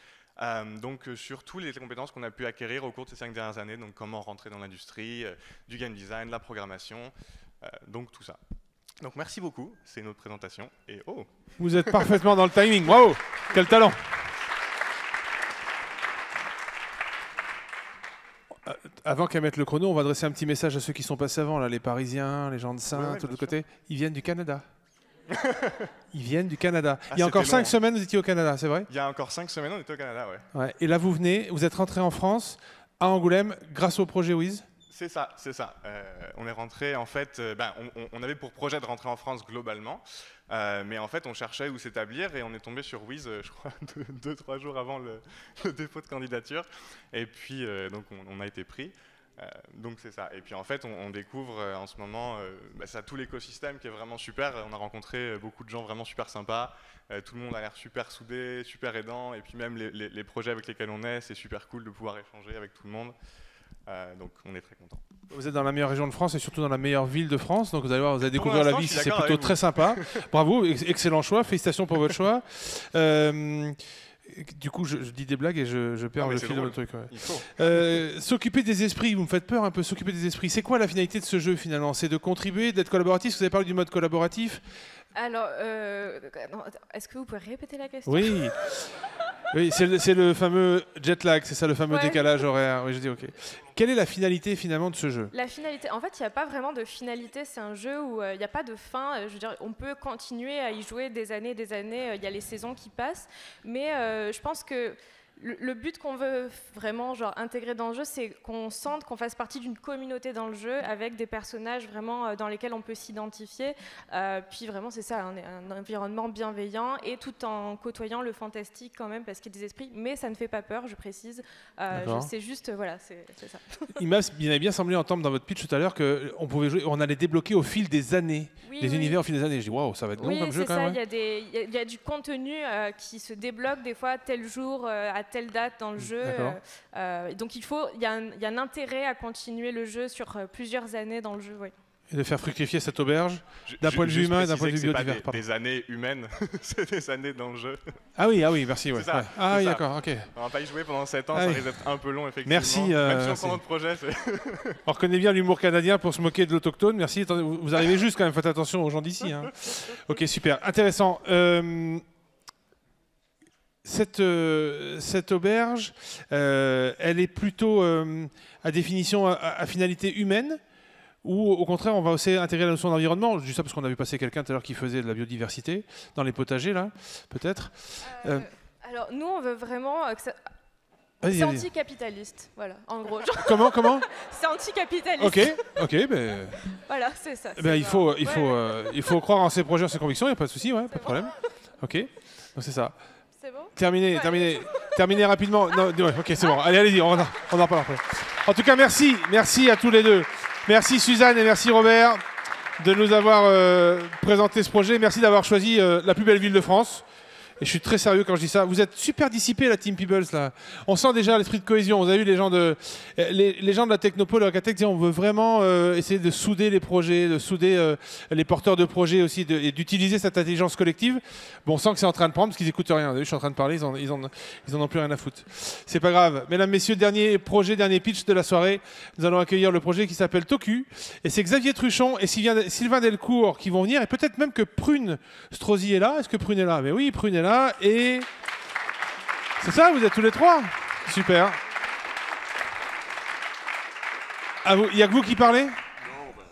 donc sur toutes les compétences qu'on a pu acquérir au cours de ces 5 dernières années, donc comment rentrer dans l'industrie, du game design, la programmation, donc tout ça. Donc merci beaucoup, c'est notre présentation. Et oh, vous êtes parfaitement dans le timing, waouh, quel talent! Avant qu'elle mette le chrono, on va adresser un petit message à ceux qui sont passés avant, là, les Parisiens, les gens de Saintes, de l'autre côté. Ils viennent du Canada. Ils viennent du Canada. Il y a encore 5 semaines, vous étiez au Canada, c'est vrai? Il y a encore 5 semaines, on était au Canada, ouais. Et là, vous êtes rentré en France, à Angoulême, grâce au projet WIZ? C'est ça, c'est ça. On est rentré, en fait, on avait pour projet de rentrer en France globalement, mais en fait, on cherchait où s'établir et on est tombé sur WIZ, je crois, 2-3 jours avant le dépôt de candidature. Et puis, donc, on a été pris. Donc c'est ça. Et puis en fait, on découvre en ce moment ça, tout l'écosystème qui est vraiment super. On a rencontré beaucoup de gens vraiment super sympas. Tout le monde a l'air super soudé, super aidant. Et puis même les projets avec lesquels on est, c'est super cool de pouvoir échanger avec tout le monde. Donc on est très content. Vous êtes dans la meilleure région de France et surtout dans la meilleure ville de France, donc vous allez voir, vous allez découvrir la l'instant, ville, je suis c'est d'accord plutôt avec vous. très sympa. Bravo, excellent choix, félicitations pour votre choix. Du coup, je dis des blagues et je perds Non, mais le c'est fil de drôle. notre truc. Ouais. Il faut. S'occuper des esprits, vous me faites peur un peu, s'occuper des esprits. C'est quoi la finalité de ce jeu finalement? C'est de contribuer, d'être collaboratif? Vous avez parlé du mode collaboratif. Alors, non, est-ce que vous pouvez répéter la question? Oui. Oui, c'est le fameux jet lag, c'est ça, le fameux Ouais. décalage horaire. Oui, je dis ok. Quelle est la finalité finalement de ce jeu? La finalité, en fait, il n'y a pas vraiment de finalité. C'est un jeu où il n'y a pas de fin. Je veux dire, on peut continuer à y jouer des années et des années. Il y a les saisons qui passent. Mais je pense que le but qu'on veut vraiment intégrer dans le jeu, c'est qu'on sente qu'on fasse partie d'une communauté dans le jeu avec des personnages vraiment dans lesquels on peut s'identifier. Puis vraiment, c'est ça, un environnement bienveillant et tout en côtoyant le fantastique quand même parce qu'il y a des esprits. Mais ça ne fait pas peur, je précise. C'est juste, voilà, c'est ça. Il m'avait bien semblé entendre dans votre pitch tout à l'heure qu'on pouvait jouer, on allait débloquer au fil des années, Oui, les oui. univers au fil des années. Je dis waouh, ça va être long comme jeu c'est quand ça. même. Il y a du contenu qui se débloque des fois tel jour, à telle date dans le jeu. Donc il y a un intérêt à continuer le jeu sur plusieurs années dans le jeu. Oui. Et de faire fructifier cette auberge d'un point de vue humain et d'un point de vue C'est pas biodivers. des années humaines, c'est des années dans le jeu. Ah oui, merci. Ouais. C'est ça, Ouais. Ah c'est oui, ça. d'accord, ok. On va pas y jouer pendant 7 ans, Ah ça oui. risque d'être un peu long effectivement. Merci, Même si on merci. prend notre projet, c'est... On reconnaît bien l'humour canadien pour se moquer de l'autochtone. Merci. Attendez, vous arrivez juste quand même, faites attention aux gens d'ici. Hein. Ok, super. Intéressant. Cette auberge, elle est plutôt à définition à finalité humaine ou au contraire on va aussi intégrer la notion d'environnement? Je dis ça parce qu'on a vu passer quelqu'un tout à l'heure qui faisait de la biodiversité dans les potagers là, peut-être. Alors nous on veut vraiment que ça... Vas-y, C'est vas-y. anticapitaliste, voilà, en gros. Comment C'est anticapitaliste. Ok, ben... Voilà, c'est ça. Ben, il faut croire en ses projets, en ses convictions, il n'y a pas de souci, ouais, pas de bon. problème. Ok, donc c'est ça. C'est bon? Terminé, Ouais. terminé rapidement. Non, ouais, ok, c'est bon. Allez-y, on en reparle après. En tout cas, merci à tous les deux. Merci Suzanne et merci Robert de nous avoir présenté ce projet. Merci d'avoir choisi la plus belle ville de France. Et je suis très sérieux quand je dis ça. Vous êtes super dissipés, la Team Peebles, là. On sent déjà l'esprit de cohésion. Vous avez vu les gens de la Technopole, le Hacatech, on veut vraiment essayer de souder les projets, de souder les porteurs de projets aussi, et d'utiliser cette intelligence collective. Bon, on sent que c'est en train de prendre, parce qu'ils n'écoutent rien. Vous avez vu, je suis en train de parler, ils en ont plus rien à foutre. C'est pas grave. Mesdames, messieurs, dernier pitch de la soirée. Nous allons accueillir le projet qui s'appelle Toku. Et c'est Xavier Truchon et Sylvain Delcourt qui vont venir. Et peut-être même que Prune Strozzi est là. Est-ce que Prune est là? Mais oui, Prune est là. Et c'est ça, vous êtes tous les trois? Super. Il n'y a que vous qui parlez?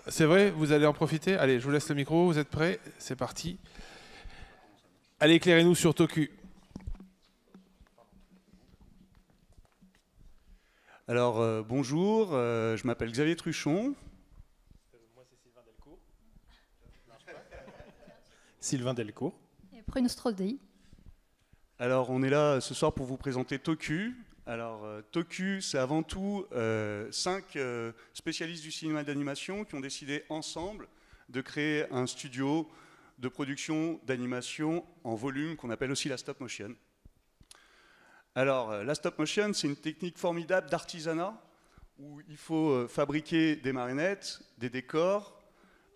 C'est vrai, vous allez en profiter? Allez, je vous laisse le micro, vous êtes prêts? C'est parti. Allez, éclairez-nous sur Toku. Alors, bonjour, je m'appelle Xavier Truchon. Moi, c'est Sylvain Delcourt. Sylvain Delcourt. Et Prune Strozzi. Alors, on est là ce soir pour vous présenter Toku. Alors, Toku, c'est avant tout 5 spécialistes du cinéma d'animation qui ont décidé ensemble de créer un studio de production d'animation en volume qu'on appelle aussi la stop motion. Alors, la stop motion, c'est une technique formidable d'artisanat où il faut fabriquer des marionnettes, des décors,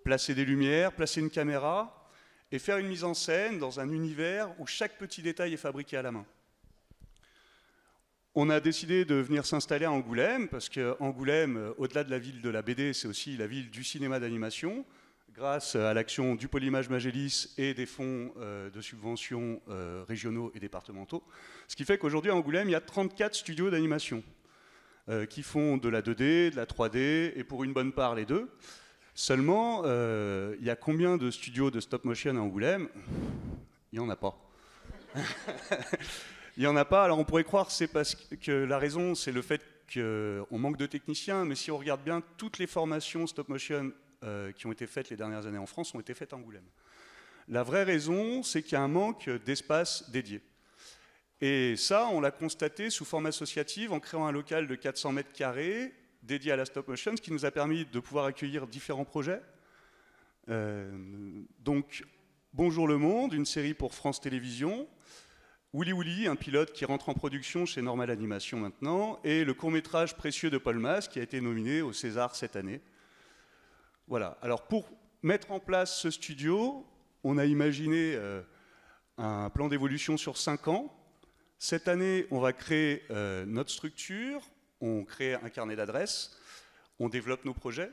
placer des lumières, placer une caméra et faire une mise en scène dans un univers où chaque petit détail est fabriqué à la main. On a décidé de venir s'installer à Angoulême parce qu'Angoulême, au-delà de la ville de la BD, c'est aussi la ville du cinéma d'animation grâce à l'action du Polymage Magélis et des fonds de subventions régionaux et départementaux. Ce qui fait qu'aujourd'hui, à Angoulême, il y a 34 studios d'animation qui font de la 2D, de la 3D et pour une bonne part les deux. Seulement, il y a combien de studios de stop motion à Angoulême? Il n'y en a pas. Il n'y en a pas, alors on pourrait croire que c'est parce que la raison, c'est le fait qu'on manque de techniciens, mais si on regarde bien, toutes les formations stop motion qui ont été faites les dernières années en France ont été faites à Angoulême. La vraie raison, c'est qu'il y a un manque d'espace dédié. Et ça, on l'a constaté sous forme associative en créant un local de 400 mètres carrés dédié à la stop motion, ce qui nous a permis de pouvoir accueillir différents projets. Donc, Bonjour le Monde, une série pour France Télévisions, Wouli Wouli, un pilote qui rentre en production chez Normal Animation maintenant, et le court-métrage Précieux de Paul Mas, qui a été nominé au César cette année. Voilà. Alors pour mettre en place ce studio, on a imaginé un plan d'évolution sur 5 ans. Cette année, on va créer notre structure, on crée un carnet d'adresses, on développe nos projets.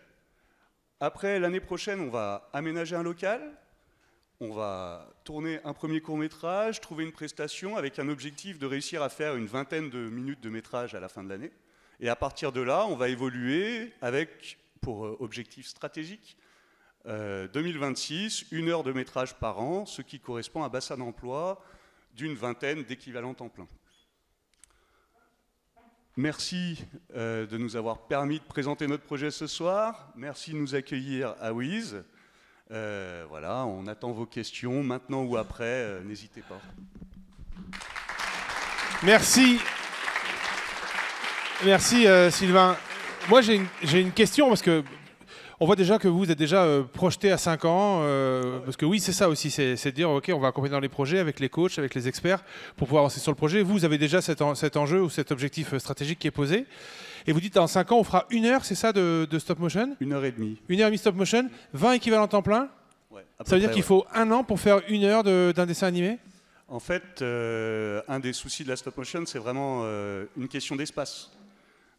Après, l'année prochaine, on va aménager un local, on va tourner un premier court-métrage, trouver une prestation avec un objectif de réussir à faire une 20aine de minutes de métrage à la fin de l'année. Et à partir de là, on va évoluer avec, pour objectif stratégique, 2026, 1 heure de métrage par an, ce qui correspond à un bassin d'emploi d'une 20aine d'équivalents temps plein. Merci de nous avoir permis de présenter notre projet ce soir. Merci de nous accueillir à WIZ. Voilà, on attend vos questions, maintenant ou après, n'hésitez pas. Merci. Merci Sylvain. Moi j'ai une question parce que on voit déjà que vous êtes déjà projeté à 5 ans, parce que oui c'est ça aussi, c'est de dire ok on va accompagner dans les projets avec les coachs, avec les experts pour pouvoir avancer sur le projet. Vous avez déjà cet enjeu ou cet objectif stratégique qui est posé. Et vous dites en 5 ans on fera 1 heure, c'est ça, de stop motion? 1h30. 1h30 stop motion, 20 équivalents temps plein. Ouais, ça veut dire qu'il faut 1 an pour faire 1 heure d'un dessin animé? En fait, un des soucis de la stop motion, c'est vraiment une question d'espace.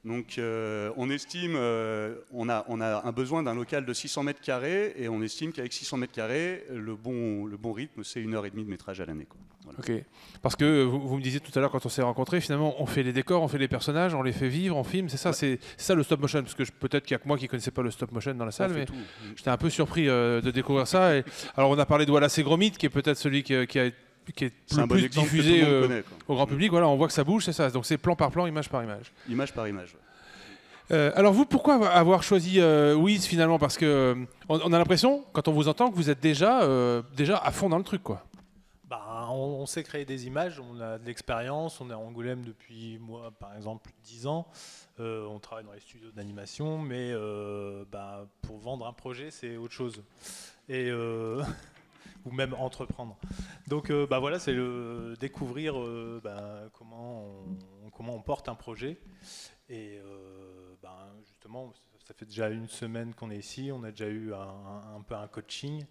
Donc on estime, on a un besoin d'un local de 600 mètres carrés et on estime qu'avec 600 mètres carrés, le bon rythme, c'est 1h30 de métrage à l'année. Voilà. Ok. Parce que vous me disiez tout à l'heure quand on s'est rencontrés, finalement, on fait les décors, on fait les personnages, on les fait vivre, on filme, c'est ça, ouais. C'est ça le stop motion. Parce que peut-être qu'il y a que moi qui ne connaissais pas le stop motion dans la salle, mais j'étais un peu surpris de découvrir ça. Et, alors on a parlé de Wallace et Gromit, qui est peut-être celui qui est le plus diffusé au grand public. Voilà, on voit que ça bouge, c'est ça. Donc c'est plan par plan, image par image. Image par image, ouais. Alors vous, pourquoi avoir choisi WIZ finalement? Parce que on a l'impression, quand on vous entend, que vous êtes déjà à fond dans le truc, quoi. Bah, on sait créer des images, on a de l'expérience, on est à Angoulême depuis, moi, par exemple, plus de 10 ans. On travaille dans les studios d'animation, mais pour vendre un projet, c'est autre chose. Et, ou même entreprendre. Donc voilà, c'est découvrir comment on porte un projet. Et justement, ça fait déjà 1 semaine qu'on est ici, on a déjà eu un peu un coaching.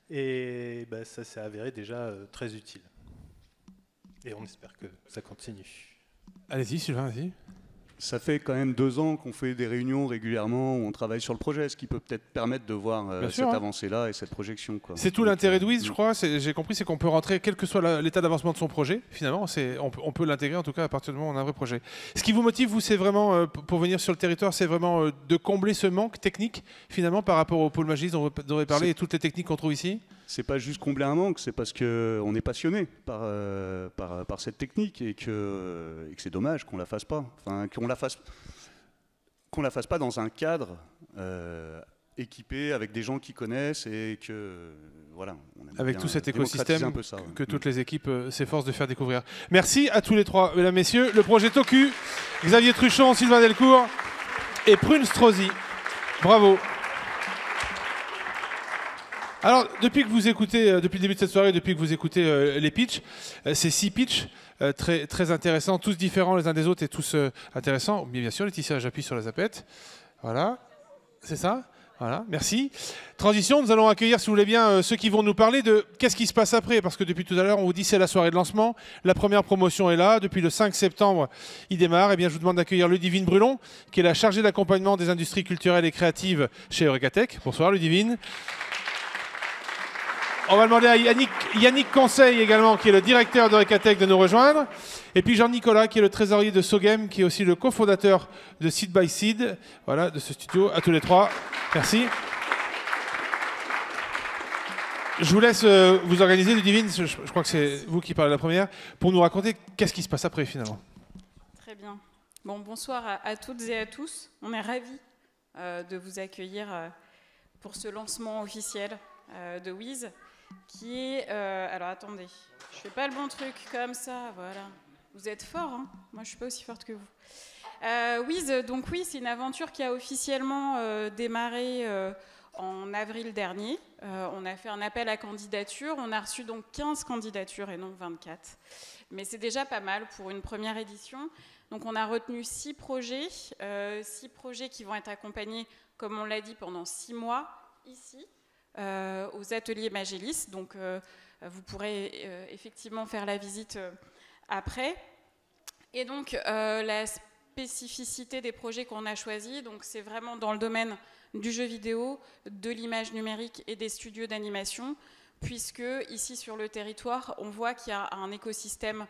Et ça s'est avéré déjà très utile. Et on espère que ça continue. Allez-y, Sylvain, vas-y. Ça fait quand même 2 ans qu'on fait des réunions régulièrement où on travaille sur le projet, ce qui peut peut-être permettre de voir cette avancée-là et cette projection. C'est tout l'intérêt de WIZ, je crois. J'ai compris, c'est qu'on peut rentrer, quel que soit l'état d'avancement de son projet, finalement, on peut l'intégrer en tout cas à partir du moment où on a un vrai projet. Ce qui vous motive, vous, c'est vraiment, pour venir sur le territoire, c'est vraiment de combler ce manque technique, finalement, par rapport au pôle Magis dont vous avez parlé et toutes les techniques qu'on trouve ici? C'est pas juste combler un manque, c'est parce qu'on est passionné par cette technique et que c'est dommage qu'on la fasse pas. Enfin, qu'on la fasse pas dans un cadre équipé avec des gens qui connaissent et que voilà. Avec tout cet écosystème que toutes les équipes s'efforcent de faire découvrir. Merci à tous les trois, mesdames, messieurs. Le projet TOCU, Xavier Truchon, Sylvain Delcourt et Prune Strozzi. Bravo. Alors, depuis le début de cette soirée, depuis que vous écoutez les pitchs, ces 6 pitchs très intéressants, tous différents les uns des autres et tous intéressants. Bien sûr, Laetitia, j'appuie sur la zapette. Voilà, c'est ça. Voilà, merci. Transition, nous allons accueillir, si vous voulez bien, ceux qui vont nous parler de qu'est-ce qui se passe après. Parce que depuis tout à l'heure, on vous dit c'est la soirée de lancement. La première promotion est là. Depuis le 5 septembre, il démarre. Eh bien, je vous demande d'accueillir Ludivine Brulon, qui est la chargée d'accompagnement des industries culturelles et créatives chez Eurekatech. Bonsoir, Ludivine. On va demander à Yannick Conseil également, qui est le directeur d'Eurekatech, de nous rejoindre. Et puis Jean-Nicolas, qui est le trésorier de Sogem, qui est aussi le cofondateur de Seed by Seed, voilà, de ce studio, à tous les 3. Merci. Je vous laisse vous organiser, Ludivine, je crois que c'est vous qui parlez la première, pour nous raconter qu'est-ce qui se passe après, finalement. Très bien. Bon, bonsoir à toutes et à tous. On est ravis de vous accueillir pour ce lancement officiel de WIZ. Qui est... alors attendez, je fais pas le bon truc comme ça, voilà. Vous êtes fort, hein? Moi je suis pas aussi forte que vous. WIZ, donc oui, c'est une aventure qui a officiellement démarré en avril dernier. On a fait un appel à candidature, on a reçu donc 15 candidatures et non 24. mais c'est déjà pas mal pour une première édition. Donc on a retenu 6 projets qui vont être accompagnés, comme on l'a dit, pendant 6 mois ici, aux ateliers Magélis. Donc vous pourrez effectivement faire la visite après. Et donc la spécificité des projets qu'on a choisis, donc c'est vraiment dans le domaine du jeu vidéo, de l'image numérique et des studios d'animation, puisque ici sur le territoire, on voit qu'il y a un écosystème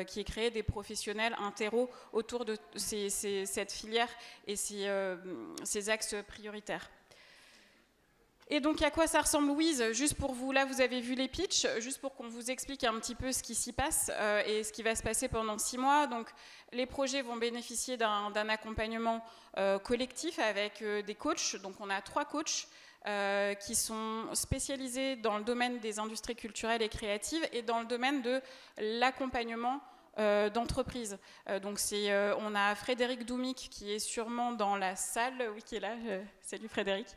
qui est créé, des professionnels, un terreau autour de cette filière et ces axes prioritaires. Et donc à quoi ça ressemble WIZ? Juste pour vous, là vous avez vu les pitchs, juste pour qu'on vous explique un petit peu ce qui s'y passe et ce qui va se passer pendant 6 mois. Donc les projets vont bénéficier d'un accompagnement collectif avec des coachs. Donc on a 3 coachs qui sont spécialisés dans le domaine des industries culturelles et créatives et dans le domaine de l'accompagnement d'entreprise. Donc on a Frédéric Doumic qui est sûrement dans la salle, oui qui est là, salut Frédéric.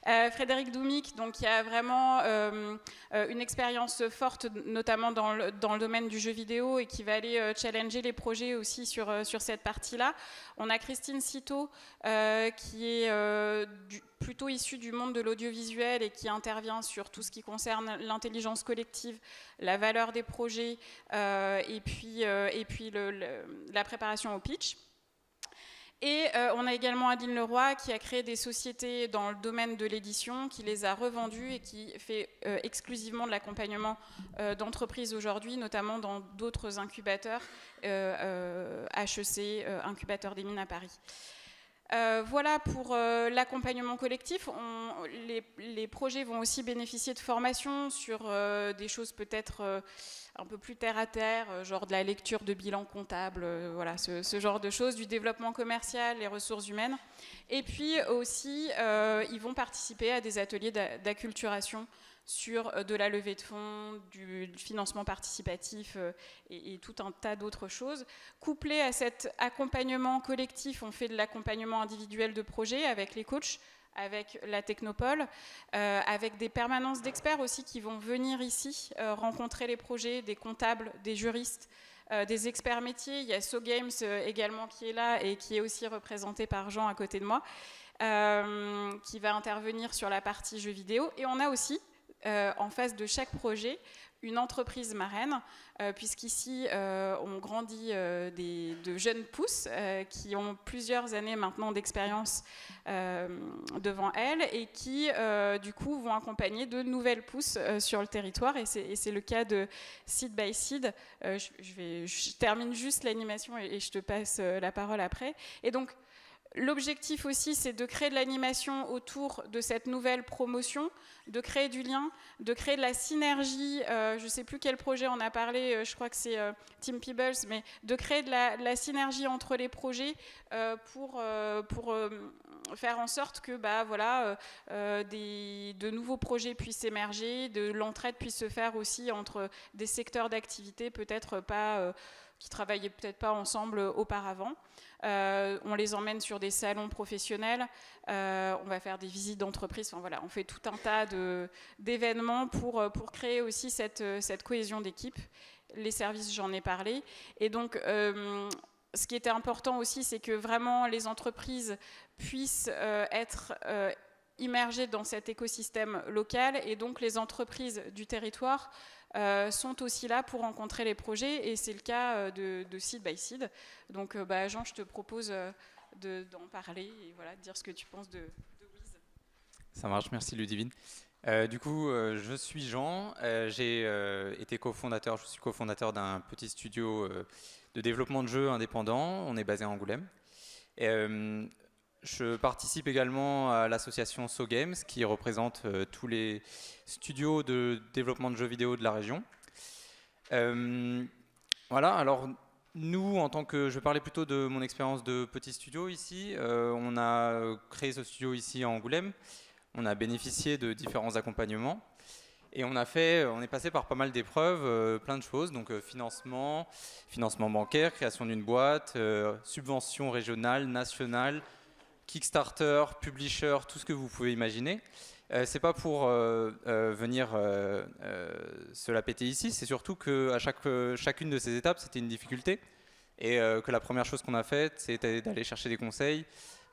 Frédéric Doumic, donc qui a vraiment une expérience forte, notamment dans le domaine du jeu vidéo et qui va aller challenger les projets aussi sur cette partie-là. On a Christine Citeau qui est plutôt issue du monde de l'audiovisuel et qui intervient sur tout ce qui concerne l'intelligence collective, la valeur des projets et puis la préparation au pitch. Et on a également Adeline Leroy qui a créé des sociétés dans le domaine de l'édition, qui les a revendues et qui fait exclusivement de l'accompagnement d'entreprises aujourd'hui, notamment dans d'autres incubateurs, HEC, Incubateur des Mines à Paris. Voilà pour l'accompagnement collectif. Les projets vont aussi bénéficier de formations sur des choses peut-être un peu plus terre à terre, genre de la lecture de bilan comptable, voilà, ce genre de choses, du développement commercial, les ressources humaines. Et puis aussi, ils vont participer à des ateliers d'acculturation sur de la levée de fonds, du financement participatif et tout un tas d'autres choses. Couplé à cet accompagnement collectif, on fait de l'accompagnement individuel de projet avec les coachs, avec la Technopole, avec des permanences d'experts aussi qui vont venir ici rencontrer les projets, des comptables, des juristes, des experts métiers. Il y a SoGames également qui est là et qui est aussi représenté par Jean à côté de moi, qui va intervenir sur la partie jeux vidéo. Et on a aussi en face de chaque projet une entreprise marraine, puisqu'ici on grandit de jeunes pousses qui ont plusieurs années maintenant d'expérience devant elles et qui du coup vont accompagner de nouvelles pousses sur le territoire, et c'est le cas de Seed by Seed. Je termine juste l'animation et je te passe la parole après. Et donc l'objectif aussi, c'est de créer de l'animation autour de cette nouvelle promotion, de créer du lien, de créer de la synergie. Je ne sais plus quel projet on a parlé, je crois que c'est Team Peebles, mais de créer de la synergie entre les projets pour faire en sorte que de nouveaux projets puissent émerger, de l'entraide puisse se faire aussi entre des secteurs d'activité peut-être pas qui travaillaient peut-être pas ensemble auparavant. On les emmène sur des salons professionnels, on va faire des visites d'entreprise, enfin, voilà, on fait tout un tas d'événements pour créer aussi cette cohésion d'équipe. Les services, j'en ai parlé. Et donc, ce qui était important aussi, c'est que vraiment les entreprises puissent être immergées dans cet écosystème local, et donc les entreprises du territoire sont aussi là pour rencontrer les projets, et c'est le cas de Seed by Seed. Donc Jean, je te propose d'en parler et voilà, de dire ce que tu penses de WIZ. Ça marche, merci Ludivine. Du coup, je suis Jean, j'ai été je suis cofondateur d'un petit studio de développement de jeux indépendant, on est basé à Angoulême. Je participe également à l'association SoGames qui représente tous les studios de développement de jeux vidéo de la région. Voilà, alors nous, je vais parler plutôt de mon expérience de petit studio ici. On a créé ce studio ici à Angoulême. On a bénéficié de différents accompagnements et on est passé par pas mal d'épreuves, plein de choses, donc financement bancaire, création d'une boîte, subvention régionale, nationale, Kickstarter, Publisher, tout ce que vous pouvez imaginer. C'est pas pour venir se la péter ici, c'est surtout qu'à chacune de ces étapes, c'était une difficulté. Et que la première chose qu'on a faite, c'était d'aller chercher des conseils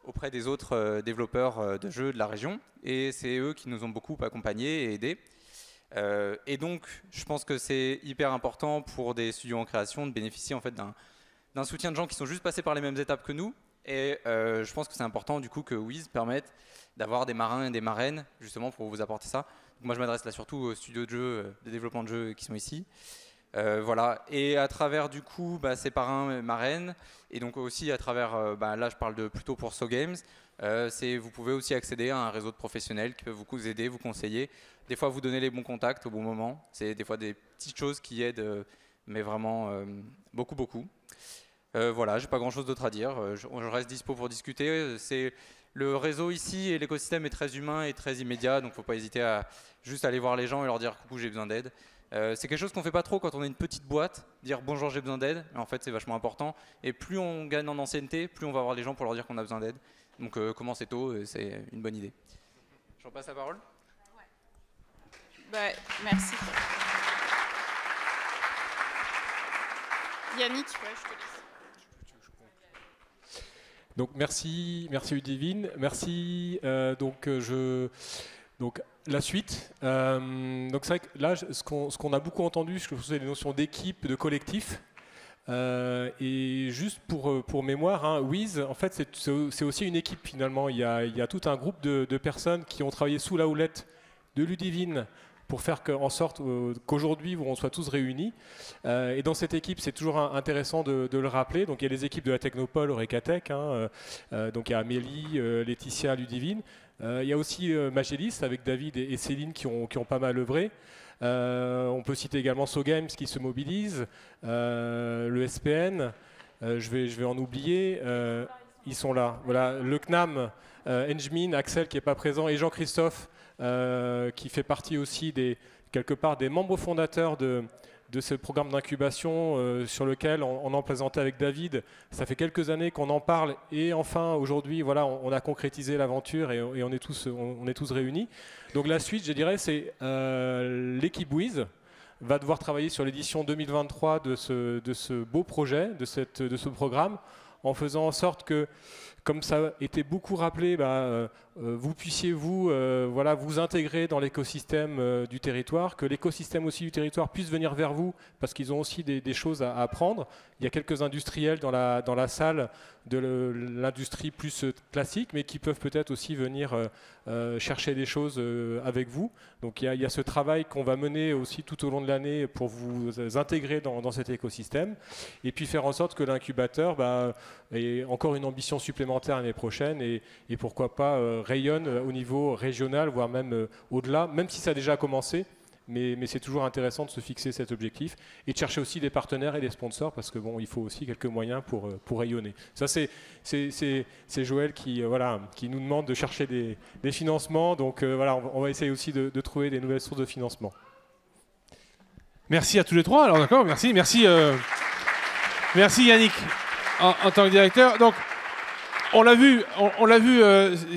auprès des autres développeurs de jeux de la région. Et c'est eux qui nous ont beaucoup accompagnés et aidés. Et donc, je pense que c'est hyper important pour des studios en création de bénéficier en fait, d'un soutien de gens qui sont juste passés par les mêmes étapes que nous. Et je pense que c'est important du coup que Wiz permette d'avoir des marins et des marraines justement pour vous apporter ça. Donc moi je m'adresse là surtout aux studios de jeux, de développement de jeux qui sont ici. Voilà. Et à travers du coup ces parrains et marraines, et donc aussi à travers, là je parle plutôt pour So Games, vous pouvez aussi accéder à un réseau de professionnels qui peuvent vous aider, vous conseiller, des fois vous donner les bons contacts au bon moment. C'est des fois des petites choses qui aident, mais vraiment beaucoup. Voilà, j'ai pas grand chose d'autre à dire, je reste dispo pour discuter. Le réseau ici et l'écosystème est très humain et très immédiat, donc faut pas hésiter à juste aller voir les gens et leur dire coucou j'ai besoin d'aide. C'est quelque chose qu'on fait pas trop quand on est une petite boîte, dire bonjour j'ai besoin d'aide, mais en fait c'est vachement important. Et plus on gagne en ancienneté, plus on va voir les gens pour leur dire qu'on a besoin d'aide. Donc commencez tôt, c'est une bonne idée. Je repasse la parole. Merci. Yannick, je te laisse. Donc merci Ludivine, merci. Donc la suite. Donc c'est vrai que là, ce qu'on a beaucoup entendu, c'est les notions d'équipe, de collectif. Et juste pour mémoire, Wiz, en fait, c'est aussi une équipe finalement. Il y a tout un groupe de personnes qui ont travaillé sous la houlette de Ludivine pour faire en sorte qu'aujourd'hui on soit tous réunis. Et dans cette équipe, c'est toujours intéressant de le rappeler. Donc il y a les équipes de la Technopole, Eurekatech, donc il y a Amélie, Laetitia, Ludivine. Il y a aussi Magélis avec David et Céline qui ont pas mal œuvré. On peut citer également So Games qui se mobilise, le SPN, je vais en oublier, ils sont là. Voilà, le CNAM, Engmin, Axel qui n'est pas présent et Jean-Christophe qui fait partie aussi quelque part des membres fondateurs de ce programme d'incubation sur lequel on en présentait avec David. Ça fait quelques années qu'on en parle et enfin aujourd'hui voilà, on a concrétisé l'aventure et on est tous réunis. Donc la suite, je dirais, c'est l'équipe Wiz va devoir travailler sur l'édition 2023 de ce beau projet, de ce programme, en faisant en sorte que, comme ça a été beaucoup rappelé, vous puissiez vous intégrer dans l'écosystème du territoire, que l'écosystème aussi du territoire puisse venir vers vous, parce qu'ils ont aussi des choses à apprendre. Il y a quelques industriels dans la salle de l'industrie plus classique, mais qui peuvent peut-être aussi venir chercher des choses avec vous. Donc il y a ce travail qu'on va mener aussi tout au long de l'année pour vous intégrer dans cet écosystème, et puis faire en sorte que l'incubateur ait encore une ambition supplémentaire l'année prochaine, et pourquoi pas rayonne au niveau régional, voire même au-delà, même si ça a déjà commencé. Mais c'est toujours intéressant de se fixer cet objectif et de chercher aussi des partenaires et des sponsors, parce que il faut aussi quelques moyens pour rayonner. Ça, c'est Joël qui nous demande de chercher des financements. Donc on va essayer aussi de trouver des nouvelles sources de financement. Merci à tous les trois. Alors d'accord, merci Yannick en tant que directeur. Donc on l'a vu,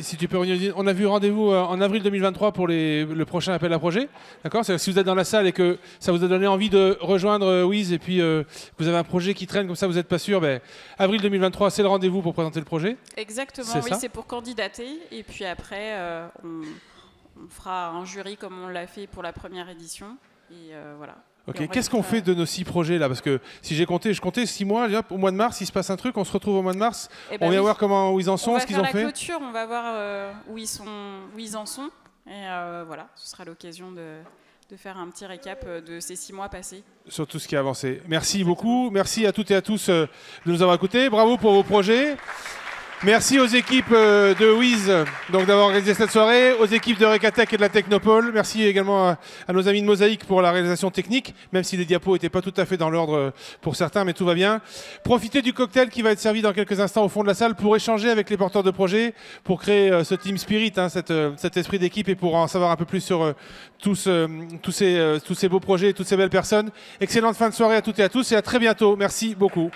si tu peux revenir, on a vu rendez-vous en avril 2023 pour le prochain appel à projet. D'accord ? C'est-à-dire que si vous êtes dans la salle et que ça vous a donné envie de rejoindre Wiz et puis vous avez un projet qui traîne comme ça, vous n'êtes pas sûr, avril 2023, c'est le rendez-vous pour présenter le projet. Exactement, oui, c'est pour candidater. Et puis après, on fera un jury comme on l'a fait pour la première édition. Et voilà. Ok, qu'est-ce qu'on fait de nos 6 projets là? Parce que si je comptais 6 mois, au mois de mars, il se passe un truc, on se retrouve au mois de mars, on va voir où ils en sont, ce qu'ils ont fait. On va faire la clôture, on va voir où ils en sont. Et voilà, ce sera l'occasion de faire un petit récap de ces 6 mois passés. Sur tout ce qui a avancé. Merci beaucoup, merci à toutes et à tous de nous avoir écoutés, bravo pour vos projets. Merci aux équipes de Wiz d'avoir organisé cette soirée, aux équipes de Eurekatech et de la Technopole. Merci également à nos amis de Mosaïque pour la réalisation technique, même si les diapos n'étaient pas tout à fait dans l'ordre pour certains, mais tout va bien. Profitez du cocktail qui va être servi dans quelques instants au fond de la salle pour échanger avec les porteurs de projets, pour créer ce team spirit, cet esprit d'équipe, et pour en savoir un peu plus sur tous ces beaux projets et toutes ces belles personnes. Excellente fin de soirée à toutes et à tous et à très bientôt. Merci beaucoup.